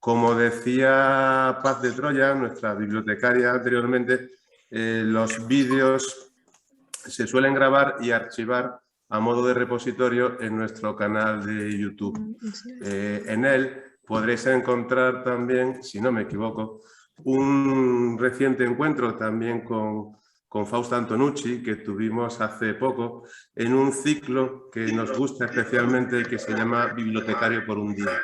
Como decía Paz de Troya, nuestra bibliotecaria anteriormente, los vídeos se suelen grabar y archivar a modo de repositorio en nuestro canal de YouTube. En él podréis encontrar también, si no me equivoco, un reciente encuentro también con Fausta Antonucci que tuvimos hace poco en un ciclo que nos gusta especialmente, que se llama Bibliotecario por un día.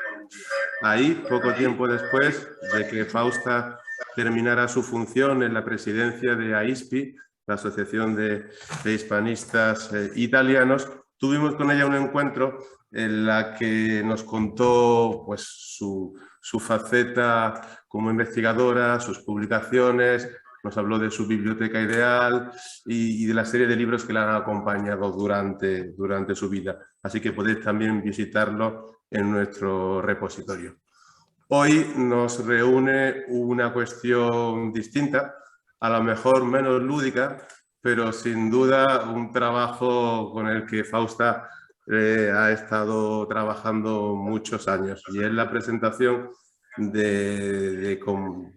Ahí, poco tiempo después de que Fausta terminara su función en la presidencia de AISPI, la Asociación de Hispanistas Italianos, tuvimos con ella un encuentro en la que nos contó pues, su faceta como investigadora, sus publicaciones, nos habló de su biblioteca ideal y de la serie de libros que la han acompañado durante su vida. Así que podéis también visitarlo en nuestro repositorio. Hoy nos reúne una cuestión distinta, a lo mejor menos lúdica, pero sin duda un trabajo con el que Fausta ha estado trabajando muchos años, y es la presentación de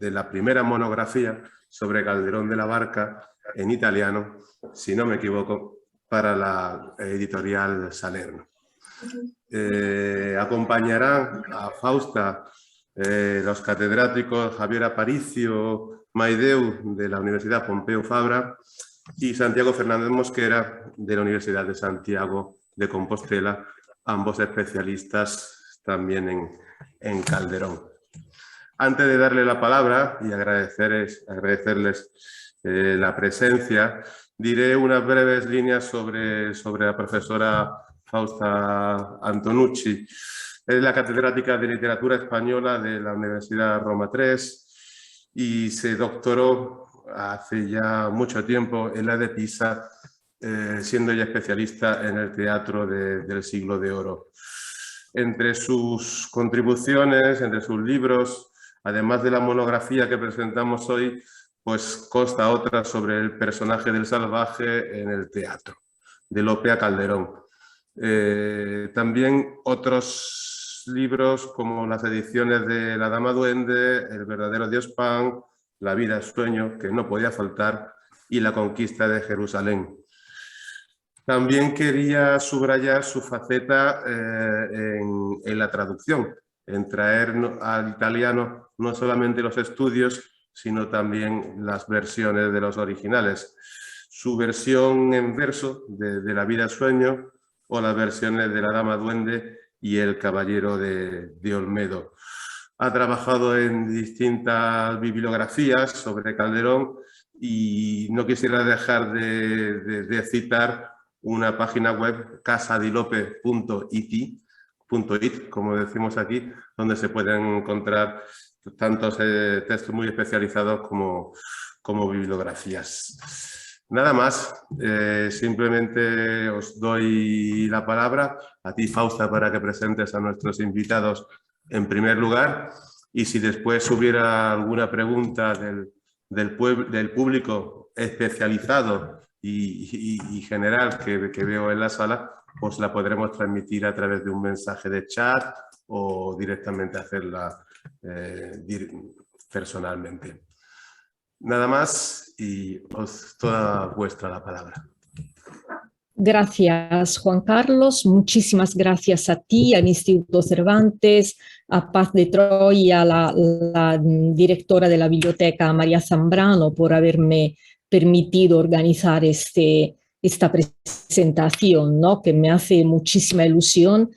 la primera monografía sobre Calderón de la Barca en italiano, si no me equivoco, para la editorial Salerno. Acompañarán a Fausta los catedráticos Javier Aparicio Maideu de la Universidad Pompeu Fabra y Santiago Fernández Mosquera de la Universidad de Santiago de Compostela, ambos especialistas también en Calderón. Antes de darle la palabra y agradecerles la presencia, diré unas breves líneas sobre la profesora Fausta Antonucci. Es la catedrática de Literatura Española de la Universidad Roma III y se doctoró hace ya mucho tiempo en la de Pisa, siendo ella especialista en el teatro del siglo de oro. Entre sus contribuciones, entre sus libros, además de la monografía que presentamos hoy, pues consta otra sobre el personaje del salvaje en el teatro, de Lope a Calderón. También otros libros como las ediciones de La Dama Duende, El verdadero Dios Pan, La vida es sueño, que no podía faltar, y La conquista de Jerusalén. También quería subrayar su faceta en la traducción, en traer al italiano no solamente los estudios, sino también las versiones de los originales. Su versión en verso de La vida es sueño, o las versiones de La Dama Duende y El caballero de Olmedo. Ha trabajado en distintas bibliografías sobre Calderón y no quisiera dejar de citar una página web, casadilope.it, como decimos aquí, donde se pueden encontrar tantos textos muy especializados como bibliografías. Nada más, simplemente os doy la palabra a ti, Fausta, para que presentes a nuestros invitados en primer lugar, y si después hubiera alguna pregunta del público especializado y general que veo en la sala, pues la podremos transmitir a través de un mensaje de chat o directamente hacerla personalmente. Nada más y toda vuestra la palabra. Gracias, Juan Carlos. Muchísimas gracias a ti, al Instituto Cervantes, a Paz de Troya, la directora de la biblioteca María Zambrano, por haberme permitido organizar esta presentación, ¿no? Que me hace muchísima ilusión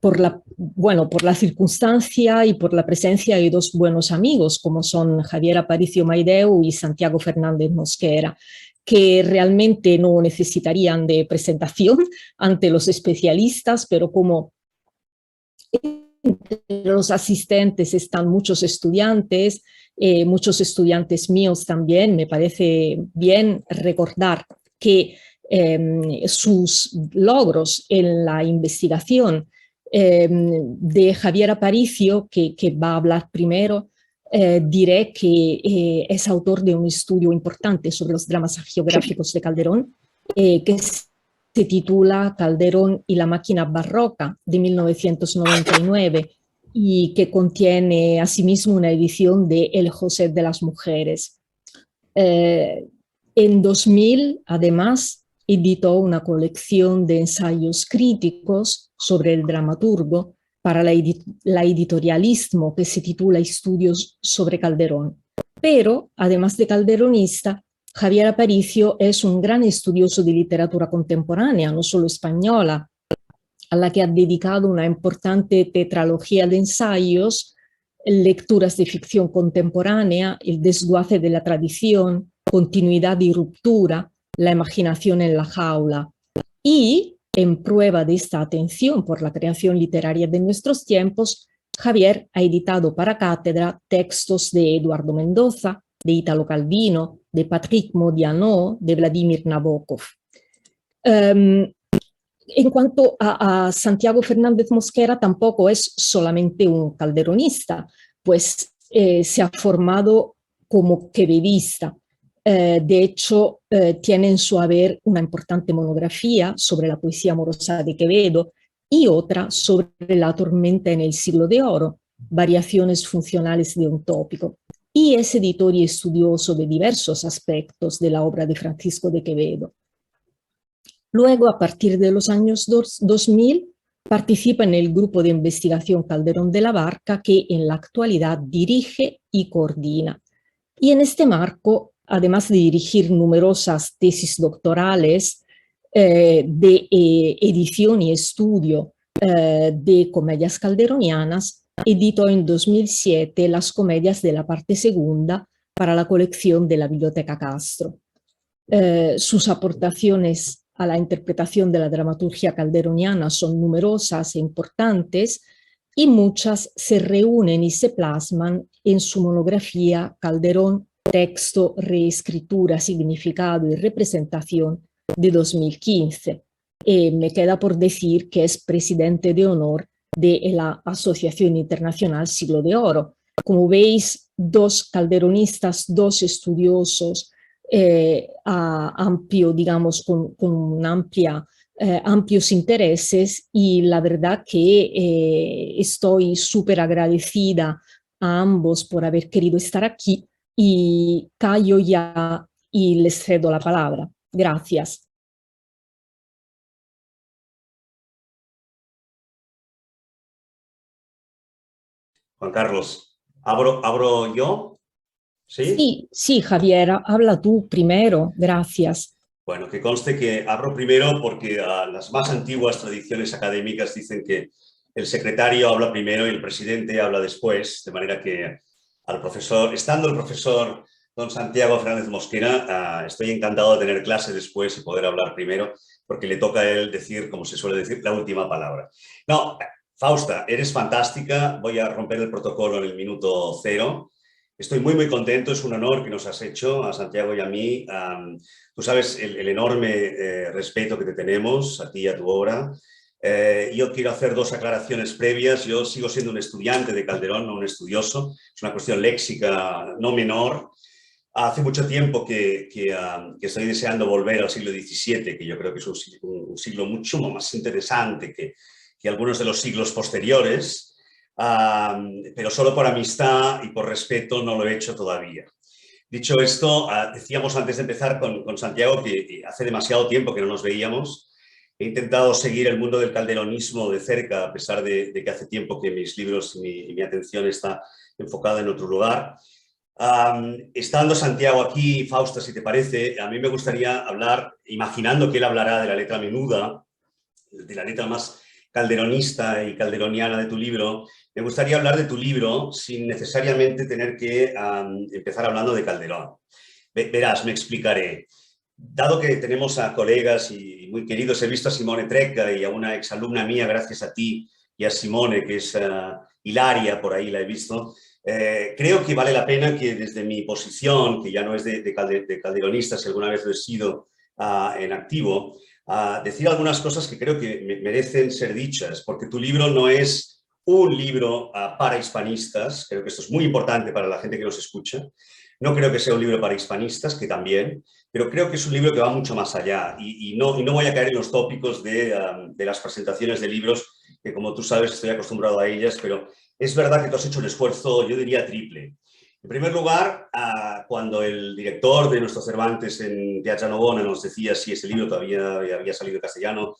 por la circunstancia y por la presencia de dos buenos amigos, como son Javier Aparicio Maideu y Santiago Fernández Mosquera, que realmente no necesitarían de presentación ante los especialistas, pero como entre los asistentes están muchos estudiantes míos también, me parece bien recordar que sus logros en la investigación de Javier Aparicio, que va a hablar primero, diré que es autor de un estudio importante sobre los dramas hagiográficos de Calderón, que se titula Calderón y la máquina barroca, de 1999, y que contiene asimismo una edición de El José de las Mujeres. En 2000, además, editó una colección de ensayos críticos sobre el dramaturgo para la editorialismo que se titula Estudios sobre Calderón. Pero, además de calderonista, Javier Aparicio es un gran estudioso de literatura contemporánea, no solo española, a la que ha dedicado una importante tetralogía de ensayos, lecturas de ficción contemporánea, el desguace de la tradición, continuidad y ruptura, la imaginación en la jaula. Y, en prueba de esta atención por la creación literaria de nuestros tiempos, Javier ha editado para cátedra textos de Eduardo Mendoza, de Italo Calvino, de Patrick Modiano, de Vladimir Nabokov. En cuanto a Santiago Fernández Mosquera, tampoco es solamente un calderonista, pues se ha formado como quevedista. De hecho, tiene en su haber una importante monografía sobre la poesía amorosa de Quevedo y otra sobre la tormenta en el siglo de oro, variaciones funcionales de un tópico. Y es editor y estudioso de diversos aspectos de la obra de Francisco de Quevedo. Luego, a partir de los años 2000, participa en el grupo de investigación Calderón de la Barca, que en la actualidad dirige y coordina. Y en este marco, además de dirigir numerosas tesis doctorales de edición y estudio de comedias calderonianas, editó en 2007 las comedias de la parte segunda para la colección de la Biblioteca Castro. Sus aportaciones a la interpretación de la dramaturgia calderoniana son numerosas e importantes y muchas se reúnen y se plasman en su monografía Calderón, texto, reescritura, significado y representación de 2015. Me queda por decir que es presidente de honor de la Asociación Internacional Siglo de Oro. Como veis, dos calderonistas, dos estudiosos, amplio, digamos, con amplios intereses, y la verdad que estoy súper agradecida a ambos por haber querido estar aquí y callo ya y les cedo la palabra. Gracias. Juan Carlos, ¿abro yo? ¿Sí? Sí, Javier, habla tú primero, gracias. Bueno, que conste que abro primero porque las más antiguas tradiciones académicas dicen que el secretario habla primero y el presidente habla después, de manera que al profesor, estando el profesor don Santiago Fernández Mosquera, estoy encantado de tener clase después y poder hablar primero, porque le toca a él decir, como se suele decir, la última palabra. No, Fausta, eres fantástica, voy a romper el protocolo en el minuto 0. Estoy muy contento, es un honor que nos has hecho a Santiago y a mí. Tú sabes el enorme respeto que te tenemos, a ti y a tu obra. Yo quiero hacer dos aclaraciones previas. Yo sigo siendo un estudiante de Calderón, no un estudioso. Es una cuestión léxica no menor. Hace mucho tiempo que estoy deseando volver al siglo XVII, que yo creo que es un siglo mucho más interesante que algunos de los siglos posteriores, pero solo por amistad y por respeto no lo he hecho todavía. Dicho esto, decíamos antes de empezar con Santiago que hace demasiado tiempo que no nos veíamos. He intentado seguir el mundo del calderonismo de cerca, a pesar de que hace tiempo que mis libros y mi atención está enfocada en otro lugar. Estando Santiago aquí, Fausta, si te parece, a mí me gustaría hablar, imaginando que él hablará de la letra menuda, de la letra más calderonista y calderoniana de tu libro, me gustaría hablar de tu libro sin necesariamente tener que empezar hablando de Calderón. Verás, me explicaré. Dado que tenemos a colegas y muy queridos, he visto a Simone Trecca y a una exalumna mía, gracias a ti, y a Simone, que es Hilaria, por ahí la he visto. Creo que vale la pena que desde mi posición, que ya no es de calderonista, si alguna vez lo he sido en activo, decir algunas cosas que creo que merecen ser dichas, porque tu libro no es un libro para hispanistas, creo que esto es muy importante para la gente que nos escucha. No creo que sea un libro para hispanistas, que también, pero creo que es un libro que va mucho más allá y no voy a caer en los tópicos de las presentaciones de libros que como tú sabes estoy acostumbrado a ellas, pero es verdad que tú has hecho un esfuerzo, yo diría, triple. En primer lugar, cuando el director de nuestro Cervantes en Piazza Navona nos decía si ese libro todavía había salido en castellano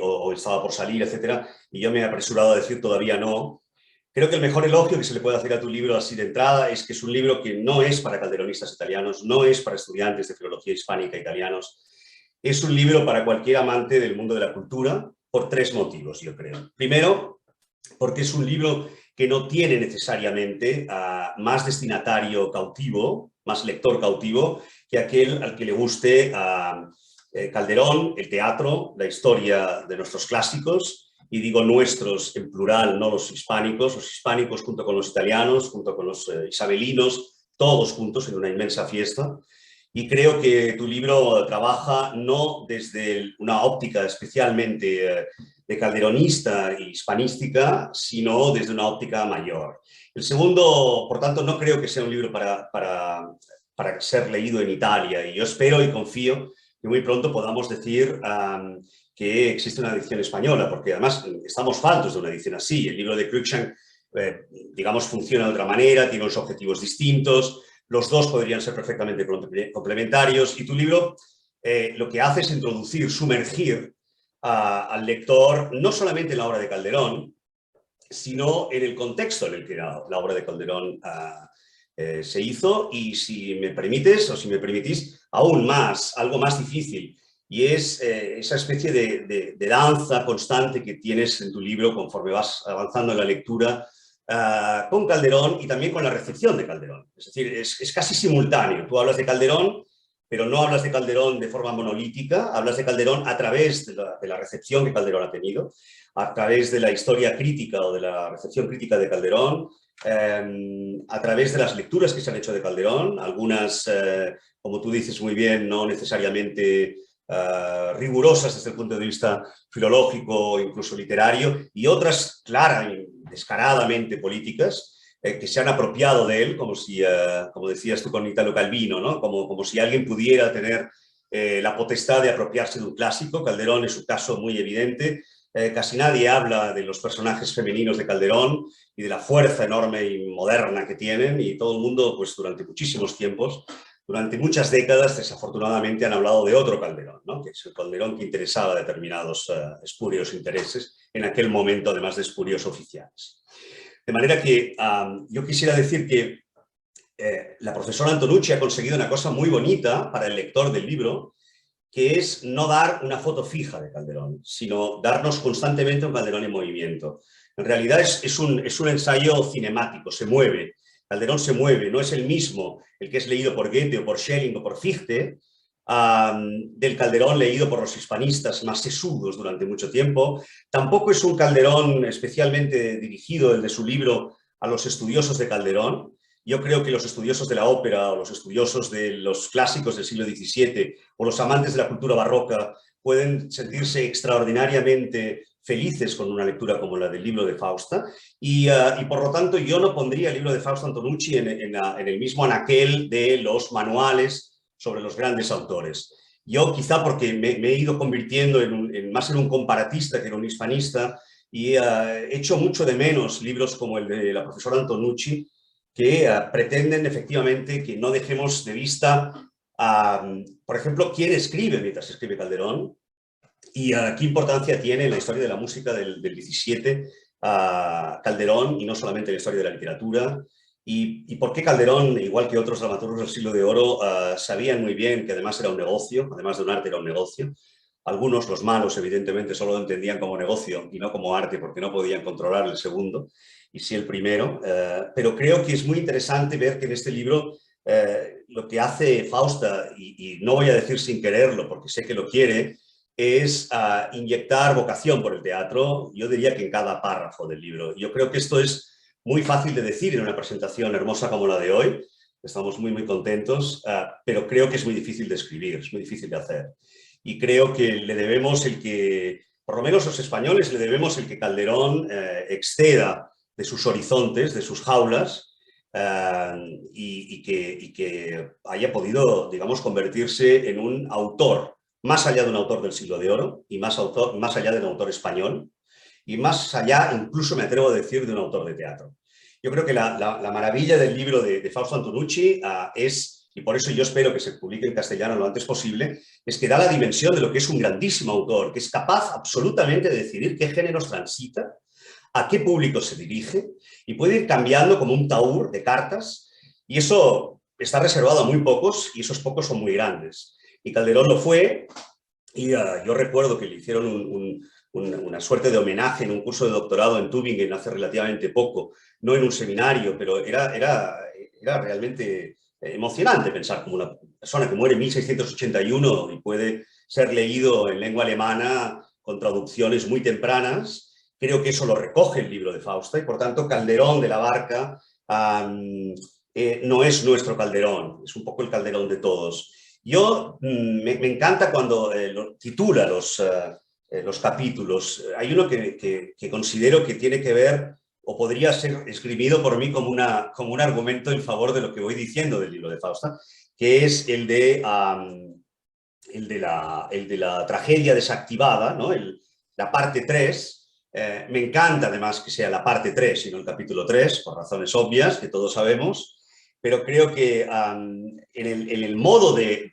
o estaba por salir, etcétera, y yo me he apresurado a decir todavía no. Creo que el mejor elogio que se le puede hacer a tu libro así de entrada es que es un libro que no es para calderonistas italianos, no es para estudiantes de filología hispánica italianos, es un libro para cualquier amante del mundo de la cultura por 3 motivos, yo creo. Primero, porque es un libro que no tiene necesariamente más destinatario cautivo, más lector cautivo, que aquel al que le guste Calderón, el teatro, la historia de nuestros clásicos, y digo nuestros en plural, no los hispánicos junto con los italianos, junto con los isabelinos, todos juntos en una inmensa fiesta. Y creo que tu libro trabaja no desde una óptica especialmente de calderonista y hispanística, sino desde una óptica mayor. El segundo, por tanto, no creo que sea un libro para ser leído en Italia, y yo espero y confío que muy pronto podamos decir que existe una edición española, porque además estamos faltos de una edición así. El libro de Cruikshank, digamos, funciona de otra manera, tiene unos objetivos distintos, los dos podrían ser perfectamente complementarios, y tu libro lo que hace es introducir, sumergir al lector no solamente en la obra de Calderón, sino en el contexto en el que la obra de Calderón se hizo, y si me permites, o si me permitís, aún más, algo más difícil, y es esa especie de danza constante que tienes en tu libro conforme vas avanzando en la lectura con Calderón y también con la recepción de Calderón. Es decir, es casi simultáneo. Tú hablas de Calderón, pero no hablas de Calderón de forma monolítica, hablas de Calderón a través de la recepción que Calderón ha tenido, a través de la historia crítica o de la recepción crítica de Calderón, a través de las lecturas que se han hecho de Calderón, algunas, como tú dices muy bien, no necesariamente rigurosas desde el punto de vista filológico o incluso literario, y otras claras y descaradamente políticas, que se han apropiado de él, como si, como decías tú con Italo Calvino, ¿no? Como si alguien pudiera tener la potestad de apropiarse de un clásico. Calderón es un caso muy evidente. Casi nadie habla de los personajes femeninos de Calderón y de la fuerza enorme y moderna que tienen, y todo el mundo, pues durante muchísimos tiempos, durante muchas décadas, desafortunadamente han hablado de otro Calderón, ¿no? Que es el Calderón que interesaba a determinados espurios intereses, en aquel momento además de espurios oficiales. De manera que yo quisiera decir que la profesora Antonucci ha conseguido una cosa muy bonita para el lector del libro, que es no dar una foto fija de Calderón, sino darnos constantemente un Calderón en movimiento. En realidad es un ensayo cinemático, se mueve. Calderón se mueve, no es el mismo el que es leído por Goethe o por Schelling o por Fichte, del Calderón leído por los hispanistas más sesudos durante mucho tiempo. Tampoco es un Calderón especialmente dirigido, el de su libro, a los estudiosos de Calderón. Yo creo que los estudiosos de la ópera o los estudiosos de los clásicos del siglo XVII o los amantes de la cultura barroca pueden sentirse extraordinariamente felices con una lectura como la del libro de Fausta, y por lo tanto yo no pondría el libro de Fausta Antonucci en el mismo anaquel de los manuales sobre los grandes autores. Yo quizá porque me he ido convirtiendo más en un comparatista que en un hispanista, y echo mucho de menos libros como el de la profesora Antonucci, que pretenden efectivamente que no dejemos de vista, por ejemplo, quién escribe mientras escribe Calderón, y qué importancia tiene en la historia de la música del 17 Calderón, y no solamente en la historia de la literatura, y por qué Calderón, igual que otros dramaturgos del siglo de oro, sabían muy bien que además era un negocio, además de un arte era un negocio. Algunos, los malos, evidentemente, solo lo entendían como negocio y no como arte, porque no podían controlar el segundo, y sí el primero. Pero creo que es muy interesante ver que en este libro lo que hace Fausta, y no voy a decir sin quererlo, porque sé que lo quiere, es inyectar vocación por el teatro, yo diría que en cada párrafo del libro. Yo creo que esto es muy fácil de decir en una presentación hermosa como la de hoy. Estamos muy, muy contentos, pero creo que es muy difícil de escribir, es muy difícil de hacer. Y creo que le debemos por lo menos los españoles, le debemos el que Calderón exceda de sus horizontes, de sus jaulas, y que haya podido, digamos, convertirse en un autor, más allá de un autor del siglo de oro y más allá de un autor español, y más allá, incluso me atrevo a decir, de un autor de teatro. Yo creo que la maravilla del libro de Fausto Antonucci es, y por eso yo espero que se publique en castellano lo antes posible, es que da la dimensión de lo que es un grandísimo autor, que es capaz absolutamente de decidir qué géneros transita, a qué público se dirige, y puede ir cambiando como un taur de cartas, y eso está reservado a muy pocos, y esos pocos son muy grandes. Y Calderón lo fue, y yo recuerdo que le hicieron una suerte de homenaje en un curso de doctorado en Tübingen hace relativamente poco, no en un seminario, pero era realmente emocionante pensar como una persona que muere en 1681 y puede ser leído en lengua alemana con traducciones muy tempranas. Creo que eso lo recoge el libro de Fausta y, por tanto, Calderón de la Barca no es nuestro Calderón, es un poco el Calderón de todos. Yo me encanta cuando titula los capítulos. Hay uno que considero que tiene que ver, o podría ser esgrimido por mí como un argumento en favor de lo que voy diciendo del libro de Fausta, que es el de la tragedia desactivada, ¿no? La parte 3. Me encanta además que sea la parte 3 y no el capítulo 3, por razones obvias que todos sabemos, pero creo que en el modo de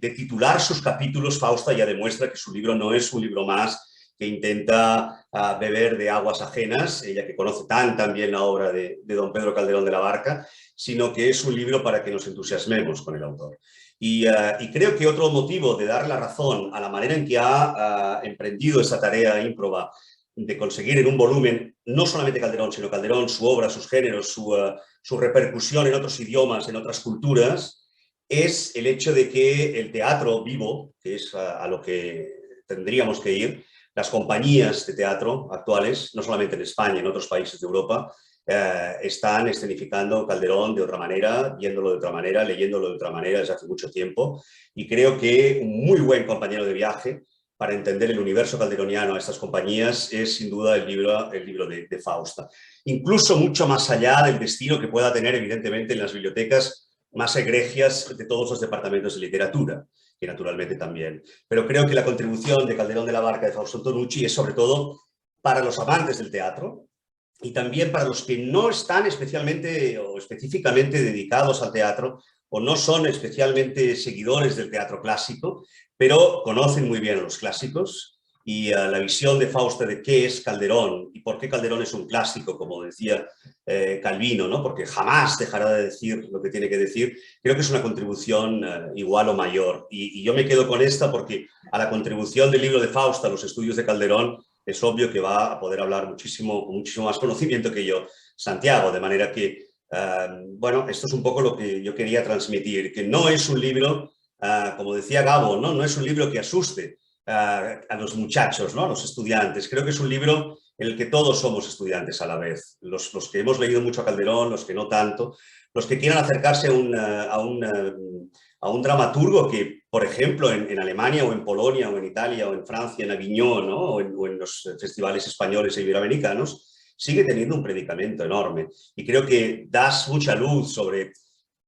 titular sus capítulos, Fausta ya demuestra que su libro no es un libro más que intenta beber de aguas ajenas, ella que conoce tan bien la obra de don Pedro Calderón de la Barca, sino que es un libro para que nos entusiasmemos con el autor. Y creo que otro motivo de dar la razón a la manera en que ha emprendido esa tarea ímproba de conseguir en un volumen, no solamente Calderón, sino Calderón, su obra, sus géneros, su repercusión en otros idiomas, en otras culturas, es el hecho de que el teatro vivo, que es a lo que tendríamos que ir, las compañías de teatro actuales, no solamente en España, en otros países de Europa, están escenificando Calderón de otra manera, viéndolo de otra manera, leyéndolo de otra manera desde hace mucho tiempo, y creo que un muy buen compañero de viaje para entender el universo calderoniano a estas compañías es sin duda el libro de Fausta. Incluso mucho más allá del destino que pueda tener evidentemente en las bibliotecas más egregias de todos los departamentos de literatura, que naturalmente también. Pero creo que la contribución de Calderón de la Barca de Fausto Antonucci es sobre todo para los amantes del teatro y también para los que no están especialmente o específicamente dedicados al teatro o no son especialmente seguidores del teatro clásico, pero conocen muy bien a los clásicos y la visión de Fausta de qué es Calderón y por qué Calderón es un clásico, como decía Calvino, ¿no? Porque jamás dejará de decir lo que tiene que decir, creo que es una contribución igual o mayor. Y yo me quedo con esta porque a la contribución del libro de Fausta a los estudios de Calderón es obvio que va a poder hablar con muchísimo más conocimiento que yo, Santiago, de manera que, bueno, esto es un poco lo que yo quería transmitir, que no es un libro, como decía Gabo, no es un libro que asuste a los muchachos, ¿no? A los estudiantes. Creo que es un libro en el que todos somos estudiantes a la vez. Los que hemos leído mucho a Calderón, los que no tanto, los que quieran acercarse a un dramaturgo que, por ejemplo, en Alemania o en Polonia o en Italia o en Francia, en Avignon, ¿no? o en los festivales españoles e iberoamericanos, sigue teniendo un predicamento enorme. Y creo que das mucha luz sobre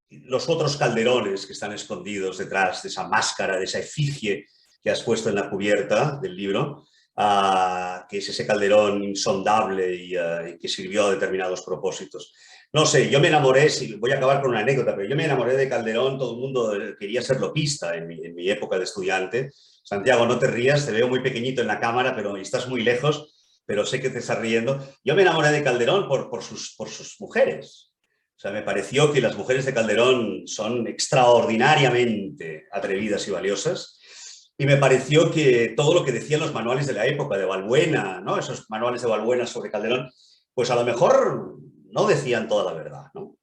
los otros Calderones que están escondidos detrás de esa máscara, de esa efigie que has puesto en la cubierta del libro, que es ese Calderón insondable y que sirvió a determinados propósitos. No sé, yo me enamoré, voy a acabar con una anécdota, pero yo me enamoré de Calderón, todo el mundo quería ser lopista en mi época de estudiante. Santiago, no te rías, te veo muy pequeñito en la cámara, pero estás muy lejos, pero sé que te estás riendo. Yo me enamoré de Calderón por sus mujeres. O sea, me pareció que las mujeres de Calderón son extraordinariamente atrevidas y valiosas. Y me pareció que todo lo que decían los manuales de la época, de Balbuena, ¿no? Esos manuales de Balbuena sobre Calderón, pues a lo mejor no decían toda la verdad, ¿no?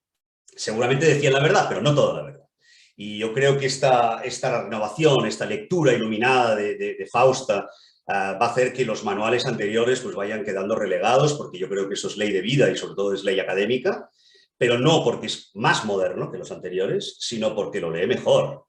Seguramente decían la verdad, pero no toda la verdad. Y yo creo que esta renovación, esta lectura iluminada de Fausta va a hacer que los manuales anteriores pues vayan quedando relegados, porque yo creo que eso es ley de vida y sobre todo es ley académica, pero no porque es más moderno que los anteriores, sino porque lo lee mejor.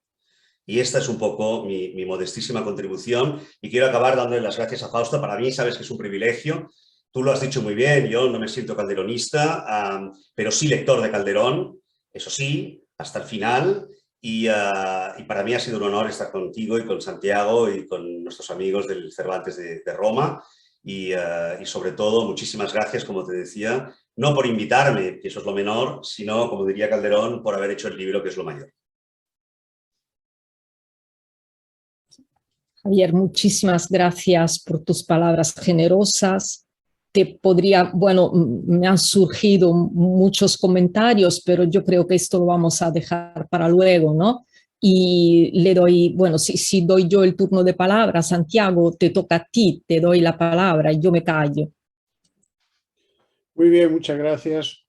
Y esta es un poco mi modestísima contribución y quiero acabar dándole las gracias a Fausta. Para mí, sabes que es un privilegio. Tú lo has dicho muy bien, yo no me siento calderonista, pero sí lector de Calderón, eso sí, hasta el final. Y para mí ha sido un honor estar contigo y con Santiago y con nuestros amigos del Cervantes de Roma. y sobre todo muchísimas gracias, como te decía, no por invitarme, que eso es lo menor, sino, como diría Calderón, por haber hecho el libro, que es lo mayor. Javier, muchísimas gracias por tus palabras generosas. Bueno, me han surgido muchos comentarios, pero yo creo que esto lo vamos a dejar para luego, ¿no? Y le doy, bueno, si doy yo el turno de palabra, Santiago, te toca a ti, te doy la palabra y yo me callo. Muy bien, muchas gracias.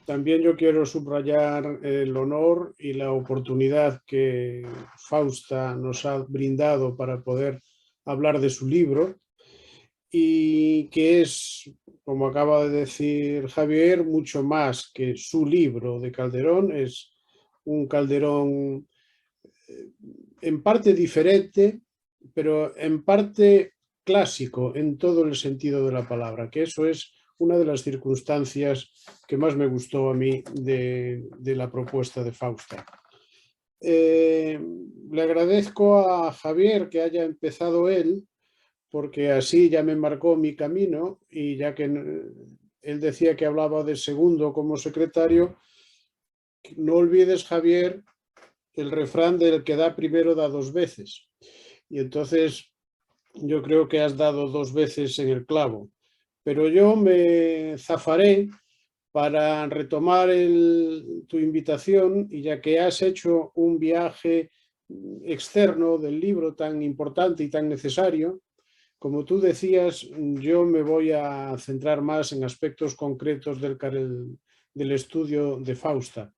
También yo quiero subrayar el honor y la oportunidad que Fausta nos ha brindado para poder hablar de su libro y que es, como acaba de decir Javier, mucho más que su libro de Calderón. Es un Calderón en parte diferente, pero en parte clásico en todo el sentido de la palabra, que eso es una de las circunstancias que más me gustó a mí de la propuesta de Fausta. Le agradezco a Javier que haya empezado él, porque así ya me marcó mi camino, y ya que él decía que hablaba de segundo como secretario, no olvides, Javier, el refrán del que da primero da dos veces. Y entonces yo creo que has dado dos veces en el clavo. Pero yo me zafaré para retomar tu invitación, y ya que has hecho un viaje externo del libro tan importante y tan necesario, como tú decías, yo me voy a centrar más en aspectos concretos del estudio de Fausta.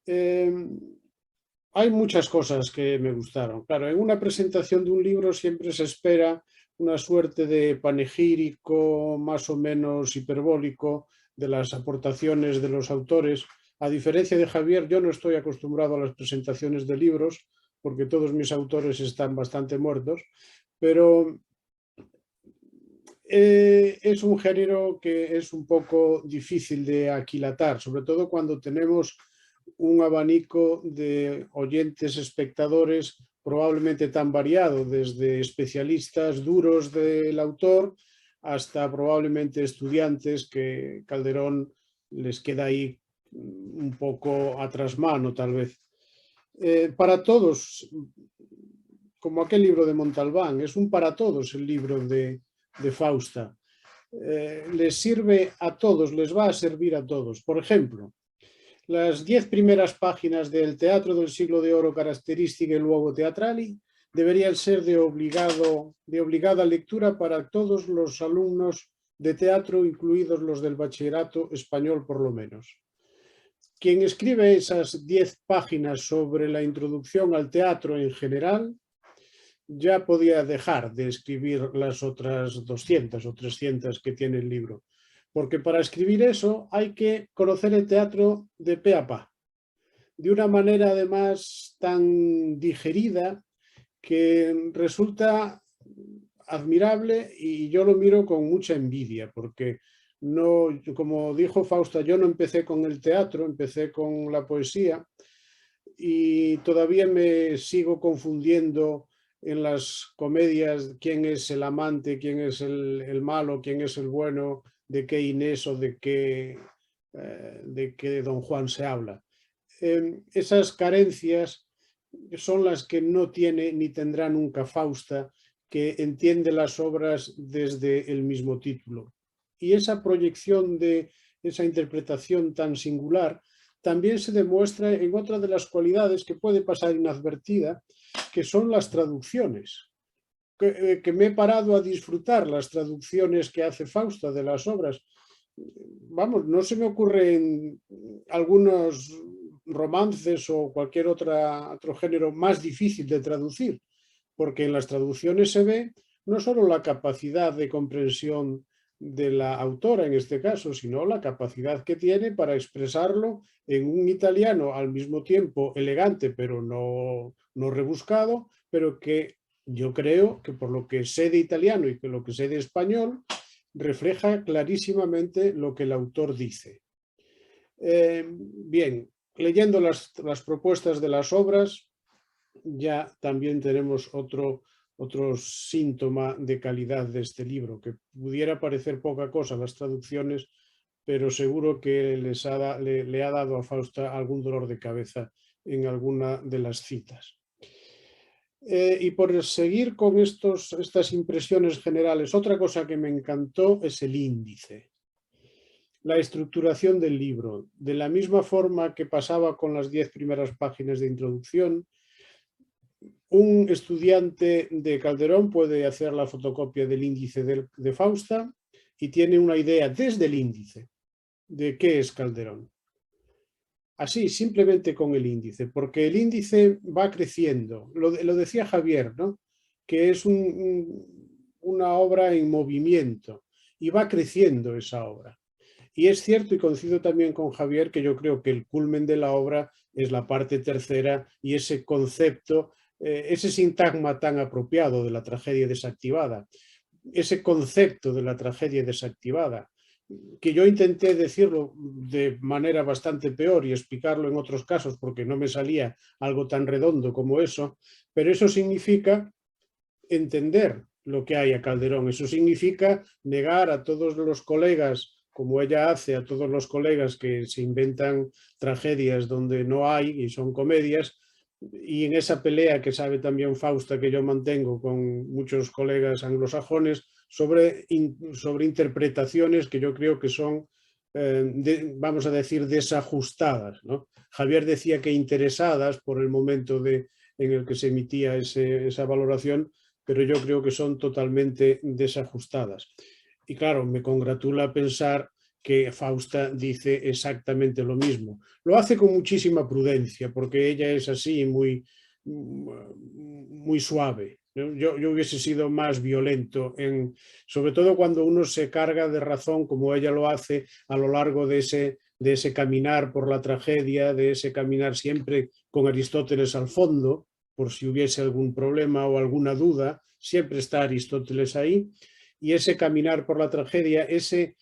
Hay muchas cosas que me gustaron. Claro, en una presentación de un libro siempre se espera una suerte de panegírico más o menos hiperbólico de las aportaciones de los autores. A diferencia de Javier, yo no estoy acostumbrado a las presentaciones de libros porque todos mis autores están bastante muertos, pero es un género que es un poco difícil de aquilatar, sobre todo cuando tenemos un abanico de oyentes, espectadores probablemente tan variado, desde especialistas duros del autor hasta probablemente estudiantes que Calderón les queda ahí un poco a trasmano, tal vez. Para todos, como aquel libro de Montalbán, es un para todos el libro de Fausta. Les sirve a todos, les va a servir a todos. Por ejemplo, las 10 primeras páginas del Teatro del Siglo de Oro, Caratteristiche e Luogo Teatrali, deberían ser de obligada lectura para todos los alumnos de teatro, incluidos los del bachillerato español por lo menos. Quien escribe esas 10 páginas sobre la introducción al teatro en general ya podía dejar de escribir las otras 200 o 300 que tiene el libro. Porque para escribir eso hay que conocer el teatro de pe a pa, de una manera además tan digerida que resulta admirable, y yo lo miro con mucha envidia, porque no, como dijo Fausta, yo no empecé con el teatro, empecé con la poesía y todavía me sigo confundiendo en las comedias quién es el amante, quién es el malo, quién es el bueno, de qué Inés o de qué Don Juan se habla. Esas carencias son las que no tiene ni tendrá nunca Fausta, que entiende las obras desde el mismo título. Y esa proyección de esa interpretación tan singular también se demuestra en otra de las cualidades que puede pasar inadvertida, que son las traducciones. Que me he parado a disfrutar las traducciones que hace Fausta de las obras. Vamos, no se me ocurren algunos romances o cualquier otro género más difícil de traducir, porque en las traducciones se ve no solo la capacidad de comprensión de la autora en este caso, sino la capacidad que tiene para expresarlo en un italiano al mismo tiempo elegante, pero no rebuscado, pero que yo creo que por lo que sé de italiano y que lo que sé de español, refleja clarísimamente lo que el autor dice. Bien, leyendo las propuestas de las obras, ya también tenemos otro otro síntoma de calidad de este libro, que pudiera parecer poca cosa las traducciones, pero seguro que le ha dado a Fausta algún dolor de cabeza en alguna de las citas. Y por seguir con estas impresiones generales, otra cosa que me encantó es el índice, la estructuración del libro. De la misma forma que pasaba con las 10 primeras páginas de introducción, un estudiante de Calderón puede hacer la fotocopia del índice de Fausta y tiene una idea desde el índice de qué es Calderón. Así, simplemente con el índice, porque el índice va creciendo. Lo decía Javier, ¿no? Que es una obra en movimiento y va creciendo esa obra. Y es cierto, y coincido también con Javier, que yo creo que el culmen de la obra es la parte tercera y ese concepto, ese sintagma tan apropiado de la tragedia desactivada, ese concepto de la tragedia desactivada, que yo intenté decirlo de manera bastante peor y explicarlo en otros casos porque no me salía algo tan redondo como eso, pero eso significa entender lo que hay a Calderón, eso significa negar a todos los colegas, como ella hace, a todos los colegas que se inventan tragedias donde no hay y son comedias, y en esa pelea que sabe también Fausta que yo mantengo con muchos colegas anglosajones sobre interpretaciones que yo creo que son, vamos a decir, desajustadas, ¿no? Javier decía que interesadas por el momento en el que se emitía esa valoración, pero yo creo que son totalmente desajustadas. Y claro, me congratula pensar que Fausta dice exactamente lo mismo. Lo hace con muchísima prudencia, porque ella es así, muy suave. Yo hubiese sido más violento, sobre todo cuando uno se carga de razón, como ella lo hace a lo largo de ese caminar por la tragedia, de ese caminar siempre con Aristóteles al fondo, por si hubiese algún problema o alguna duda, siempre está Aristóteles ahí, y ese caminar por la tragedia, ese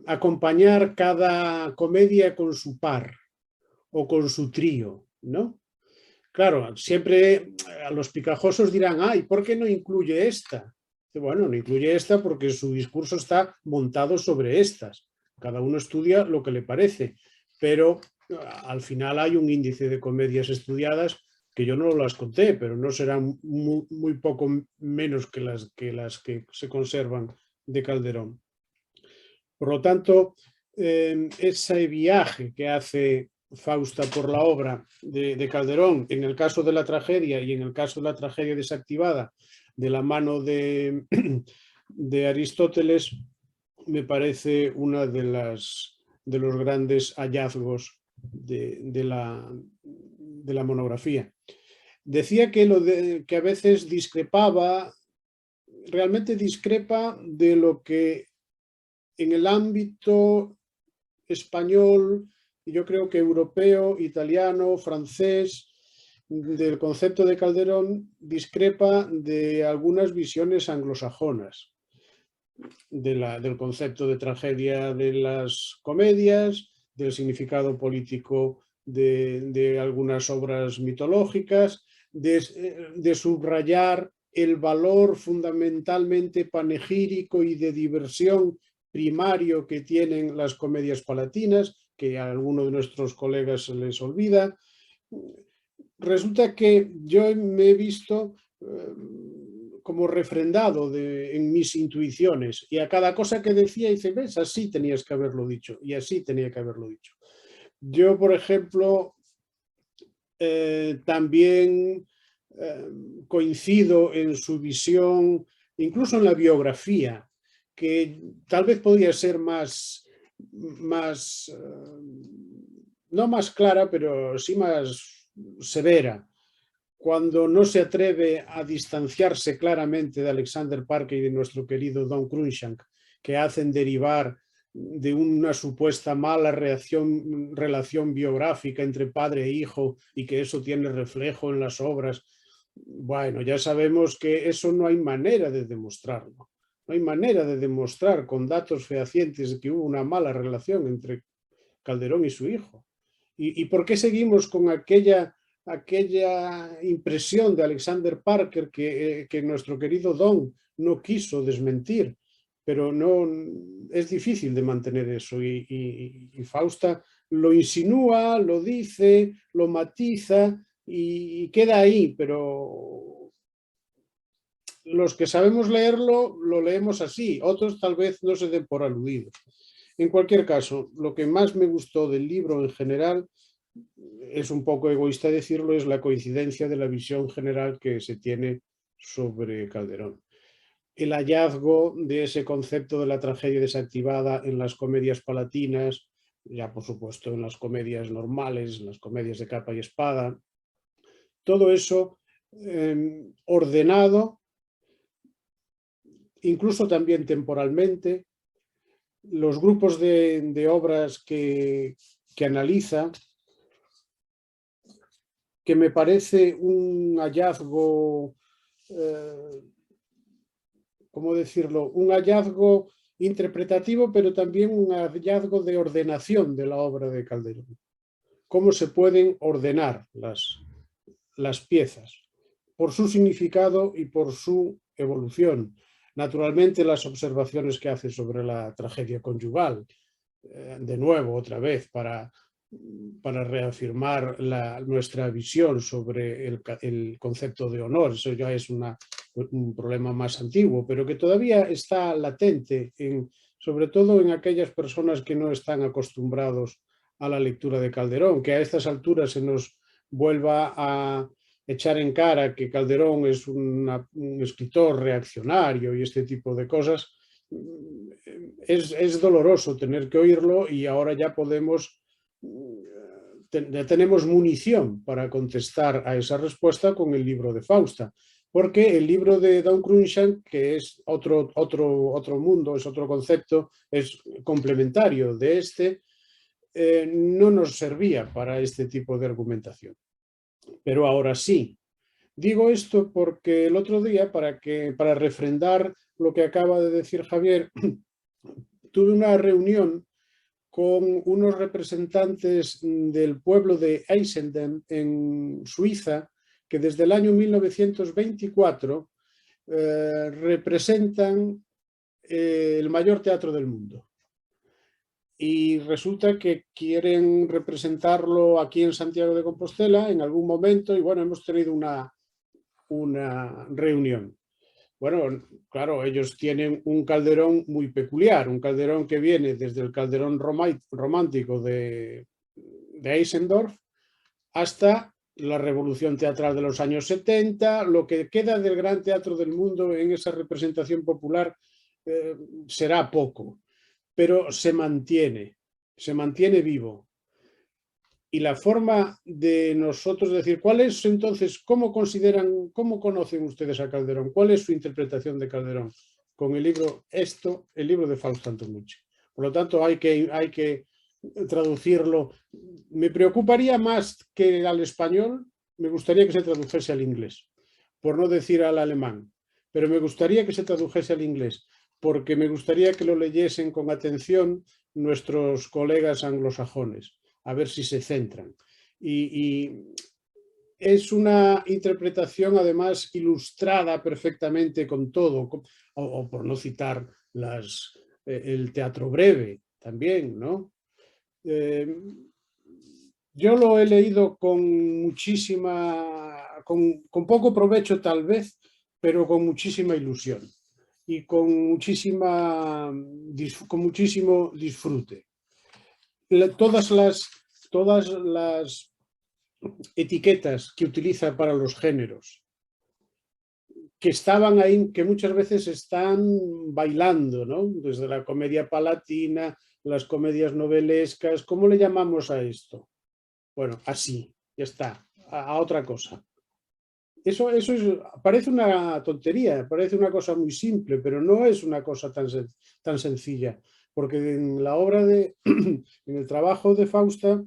acompañar cada comedia con su par o con su trío, ¿no? Claro, siempre a los picajosos dirán, ¿y por qué no incluye esta? Bueno, no incluye esta porque su discurso está montado sobre estas. Cada uno estudia lo que le parece, pero al final hay un índice de comedias estudiadas que yo no las conté, pero no serán muy poco menos que las que se conservan de Calderón. Por lo tanto, ese viaje que hace Fausta por la obra de Calderón, en el caso de la tragedia y en el caso de la tragedia desactivada, de la mano de Aristóteles, me parece uno de los grandes hallazgos de la monografía. Decía que a veces realmente discrepa de lo que en el ámbito español, yo creo que europeo, italiano, francés, del concepto de Calderón, discrepa de algunas visiones anglosajonas, del concepto de tragedia de las comedias, del significado político de algunas obras mitológicas, de subrayar el valor fundamentalmente panegírico y de diversión primario que tienen las comedias palatinas, que a alguno de nuestros colegas se les olvida. Resulta que yo me he visto como refrendado en mis intuiciones, y a cada cosa que decía dice, ves, así tenías que haberlo dicho, y así tenía que haberlo dicho. Yo, por ejemplo, también coincido en su visión, incluso en la biografía, que tal vez podría ser no más clara, pero sí más severa, cuando no se atreve a distanciarse claramente de Alexander Parker y de nuestro querido Don Cruikshank, que hacen derivar de una supuesta mala relación biográfica entre padre e hijo y que eso tiene reflejo en las obras. Bueno, ya sabemos que eso no hay manera de demostrarlo. No hay manera de demostrar con datos fehacientes que hubo una mala relación entre Calderón y su hijo. ¿Y por qué seguimos con aquella aquella impresión de Alexander Parker que nuestro querido Don no quiso desmentir, pero no, es difícil de mantener eso y Fausta lo insinúa, lo dice, lo matiza y queda ahí, pero los que sabemos leerlo, lo leemos así, otros tal vez no se den por aludidos. En cualquier caso, lo que más me gustó del libro en general, es un poco egoísta decirlo, es la coincidencia de la visión general que se tiene sobre Calderón. El hallazgo de ese concepto de la tragedia desactivada en las comedias palatinas, ya por supuesto en las comedias normales, en las comedias de capa y espada, todo eso ordenado, incluso también temporalmente, los grupos de obras que analiza, que me parece un hallazgo, ¿cómo decirlo? Un hallazgo interpretativo, pero también un hallazgo de ordenación de la obra de Calderón. Cómo se pueden ordenar las piezas, por su significado y por su evolución. Naturalmente, las observaciones que hace sobre la tragedia conyugal, de nuevo, otra vez, para reafirmar nuestra visión sobre el concepto de honor. Eso ya es un problema más antiguo, pero que todavía está latente, sobre todo en aquellas personas que no están acostumbrados a la lectura de Calderón, que a estas alturas se nos vuelva a echar en cara que Calderón es un escritor reaccionario y este tipo de cosas. Es doloroso tener que oírlo y ahora ya tenemos munición para contestar a esa respuesta con el libro de Fausta, porque el libro de Don Cruikshank, que es otro mundo, es otro concepto, es complementario de este, no nos servía para este tipo de argumentación. Pero ahora sí. Digo esto porque el otro día, para refrendar lo que acaba de decir Javier, tuve una reunión con unos representantes del pueblo de Einsiedeln en Suiza, que desde el año 1924 representan el mayor teatro del mundo. Y resulta que quieren representarlo aquí en Santiago de Compostela en algún momento y bueno, hemos tenido una reunión. Bueno, claro, ellos tienen un Calderón muy peculiar, un Calderón que viene desde el Calderón romántico de Eisendorf hasta la revolución teatral de los años 70, lo que queda del gran teatro del mundo en esa representación popular será poco, pero se mantiene vivo. Y la forma de nosotros decir, ¿cuál es entonces, cómo conocen ustedes a Calderón? ¿Cuál es su interpretación de Calderón? Con el libro de Fausto Antonucci. Por lo tanto, hay que traducirlo. Me preocuparía más que al español, me gustaría que se tradujese al inglés, por no decir al alemán, pero me gustaría que se tradujese al inglés, porque me gustaría que lo leyesen con atención nuestros colegas anglosajones, a ver si se centran. Y es una interpretación además ilustrada perfectamente con todo, o por no citar el teatro breve también, ¿no? Yo lo he leído con poco provecho tal vez, pero con muchísima ilusión y con muchísimo disfrute. Todas las etiquetas que utiliza para los géneros, que estaban ahí, que muchas veces están bailando, ¿no? Desde la comedia palatina, las comedias novelescas, ¿cómo le llamamos a esto? Bueno, así, ya está, a otra cosa. Eso parece una tontería, parece una cosa muy simple, pero no es una cosa tan sencilla, porque en la obra en el trabajo de Fausta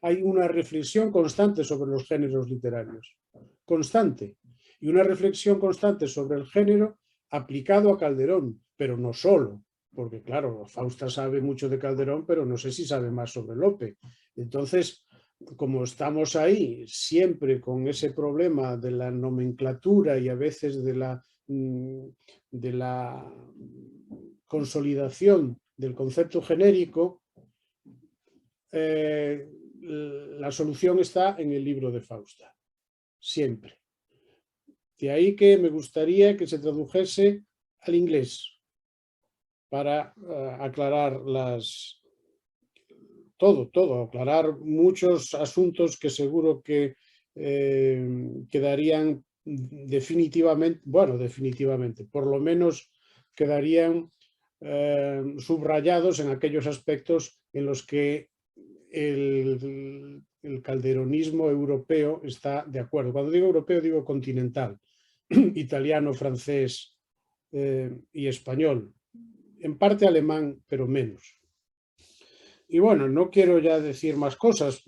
hay una reflexión constante sobre los géneros literarios, constante, y una reflexión constante sobre el género aplicado a Calderón, pero no solo, porque claro, Fausta sabe mucho de Calderón, pero no sé si sabe más sobre Lope. Entonces, como estamos ahí siempre con ese problema de la nomenclatura y a veces de la consolidación del concepto genérico, la solución está en el libro de Fausta, siempre. De ahí que me gustaría que se tradujese al inglés para aclarar todo, aclarar muchos asuntos que seguro que quedarían definitivamente, por lo menos quedarían subrayados en aquellos aspectos en los que el calderonismo europeo está de acuerdo. Cuando digo europeo digo continental, italiano, francés y español, en parte alemán, pero menos. Y bueno, no quiero ya decir más cosas,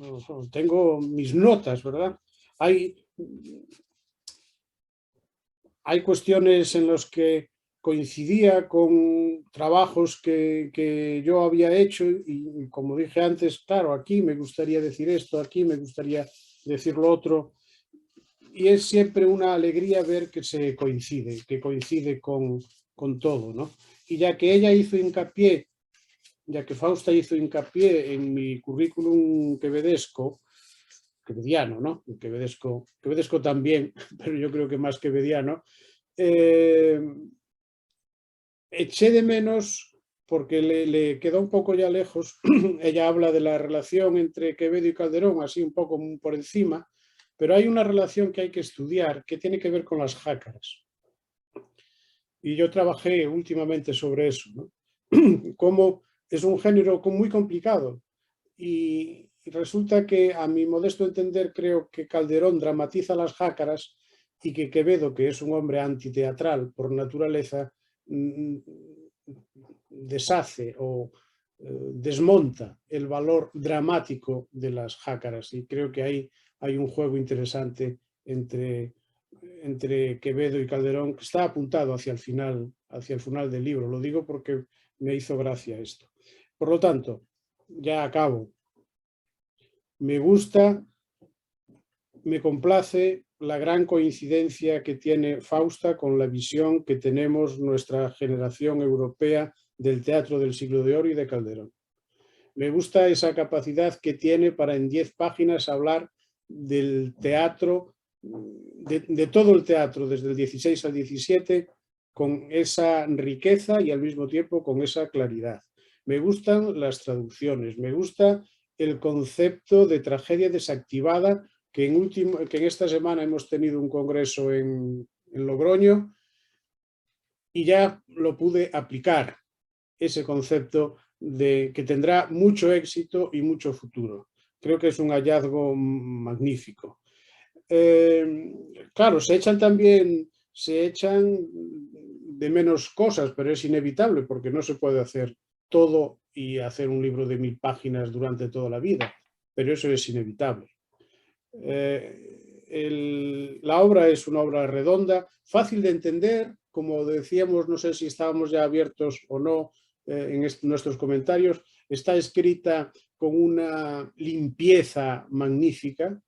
tengo mis notas, ¿verdad? Hay cuestiones en las que coincidía con trabajos que yo había hecho y como dije antes, claro, aquí me gustaría decir esto, aquí me gustaría decir lo otro, y es siempre una alegría ver que coincide con todo, ¿no? Y ya que ella hizo hincapié, ya que Fausta hizo hincapié en mi currículum quevediano, ¿no? Quevedesco también, pero yo creo que más quevediano, eché de menos, porque le quedó un poco ya lejos, ella habla de la relación entre Quevedo y Calderón, así un poco por encima, pero hay una relación que hay que estudiar que tiene que ver con las jácaras. Y yo trabajé últimamente sobre eso, ¿no? Cómo es un género muy complicado y resulta que, a mi modesto entender, creo que Calderón dramatiza las jácaras y que Quevedo, que es un hombre antiteatral por naturaleza, deshace o desmonta el valor dramático de las jácaras, y creo que ahí hay un juego interesante entre Quevedo y Calderón que está apuntado hacia el final del libro. Lo digo porque me hizo gracia esto. Por lo tanto, ya acabo. Me gusta, me complace la gran coincidencia que tiene Fausta con la visión que tenemos nuestra generación europea del teatro del siglo de oro y de Calderón. Me gusta esa capacidad que tiene para en 10 páginas hablar del teatro, de todo el teatro, desde el 16 al 17, con esa riqueza y al mismo tiempo con esa claridad. Me gustan las traducciones, me gusta el concepto de tragedia desactivada, que en esta semana hemos tenido un congreso en Logroño y ya lo pude aplicar, ese concepto que tendrá mucho éxito y mucho futuro. Creo que es un hallazgo magnífico. Claro, se echan de menos cosas, pero es inevitable porque no se puede hacer todo y hacer un libro de 1000 páginas durante toda la vida, pero eso es inevitable. La obra es una obra redonda, fácil de entender, como decíamos, no sé si estábamos ya abiertos o no en nuestros comentarios, está escrita con una limpieza magnífica,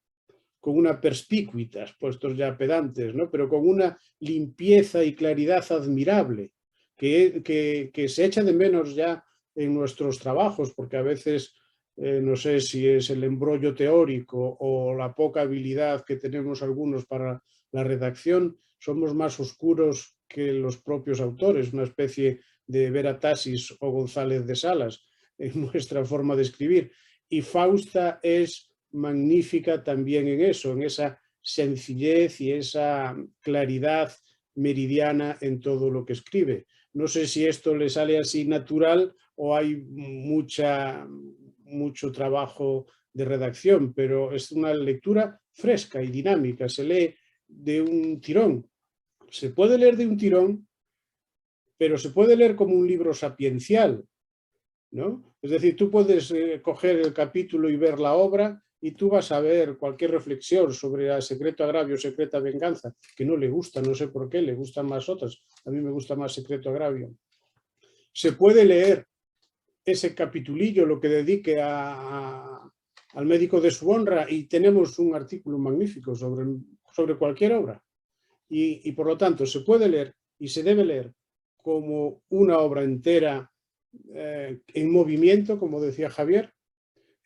con una perspicuitas, puestos ya pedantes, ¿no? Pero con una limpieza y claridad admirable, que se echa de menos ya en nuestros trabajos, porque a veces no sé si es el embrollo teórico o la poca habilidad que tenemos algunos para la redacción, somos más oscuros que los propios autores, una especie de Vera Tasis o González de Salas en nuestra forma de escribir. Y Fausta es magnífica también en eso, en esa sencillez y esa claridad meridiana en todo lo que escribe. No sé si esto le sale así natural o hay mucho trabajo de redacción, pero es una lectura fresca y dinámica, se lee de un tirón. Se puede leer de un tirón, pero se puede leer como un libro sapiencial, ¿no? Es decir, tú puedes coger el capítulo y ver la obra y tú vas a ver cualquier reflexión sobre el secreto agravio, secreta venganza, que no le gusta, no sé por qué, le gustan más otras. A mí me gusta más secreto agravio. Se puede leer ese capitulillo, lo que dedique a al médico de su honra, y tenemos un artículo magnífico sobre cualquier obra. Y por lo tanto se puede leer y se debe leer como una obra entera, en movimiento, como decía Javier,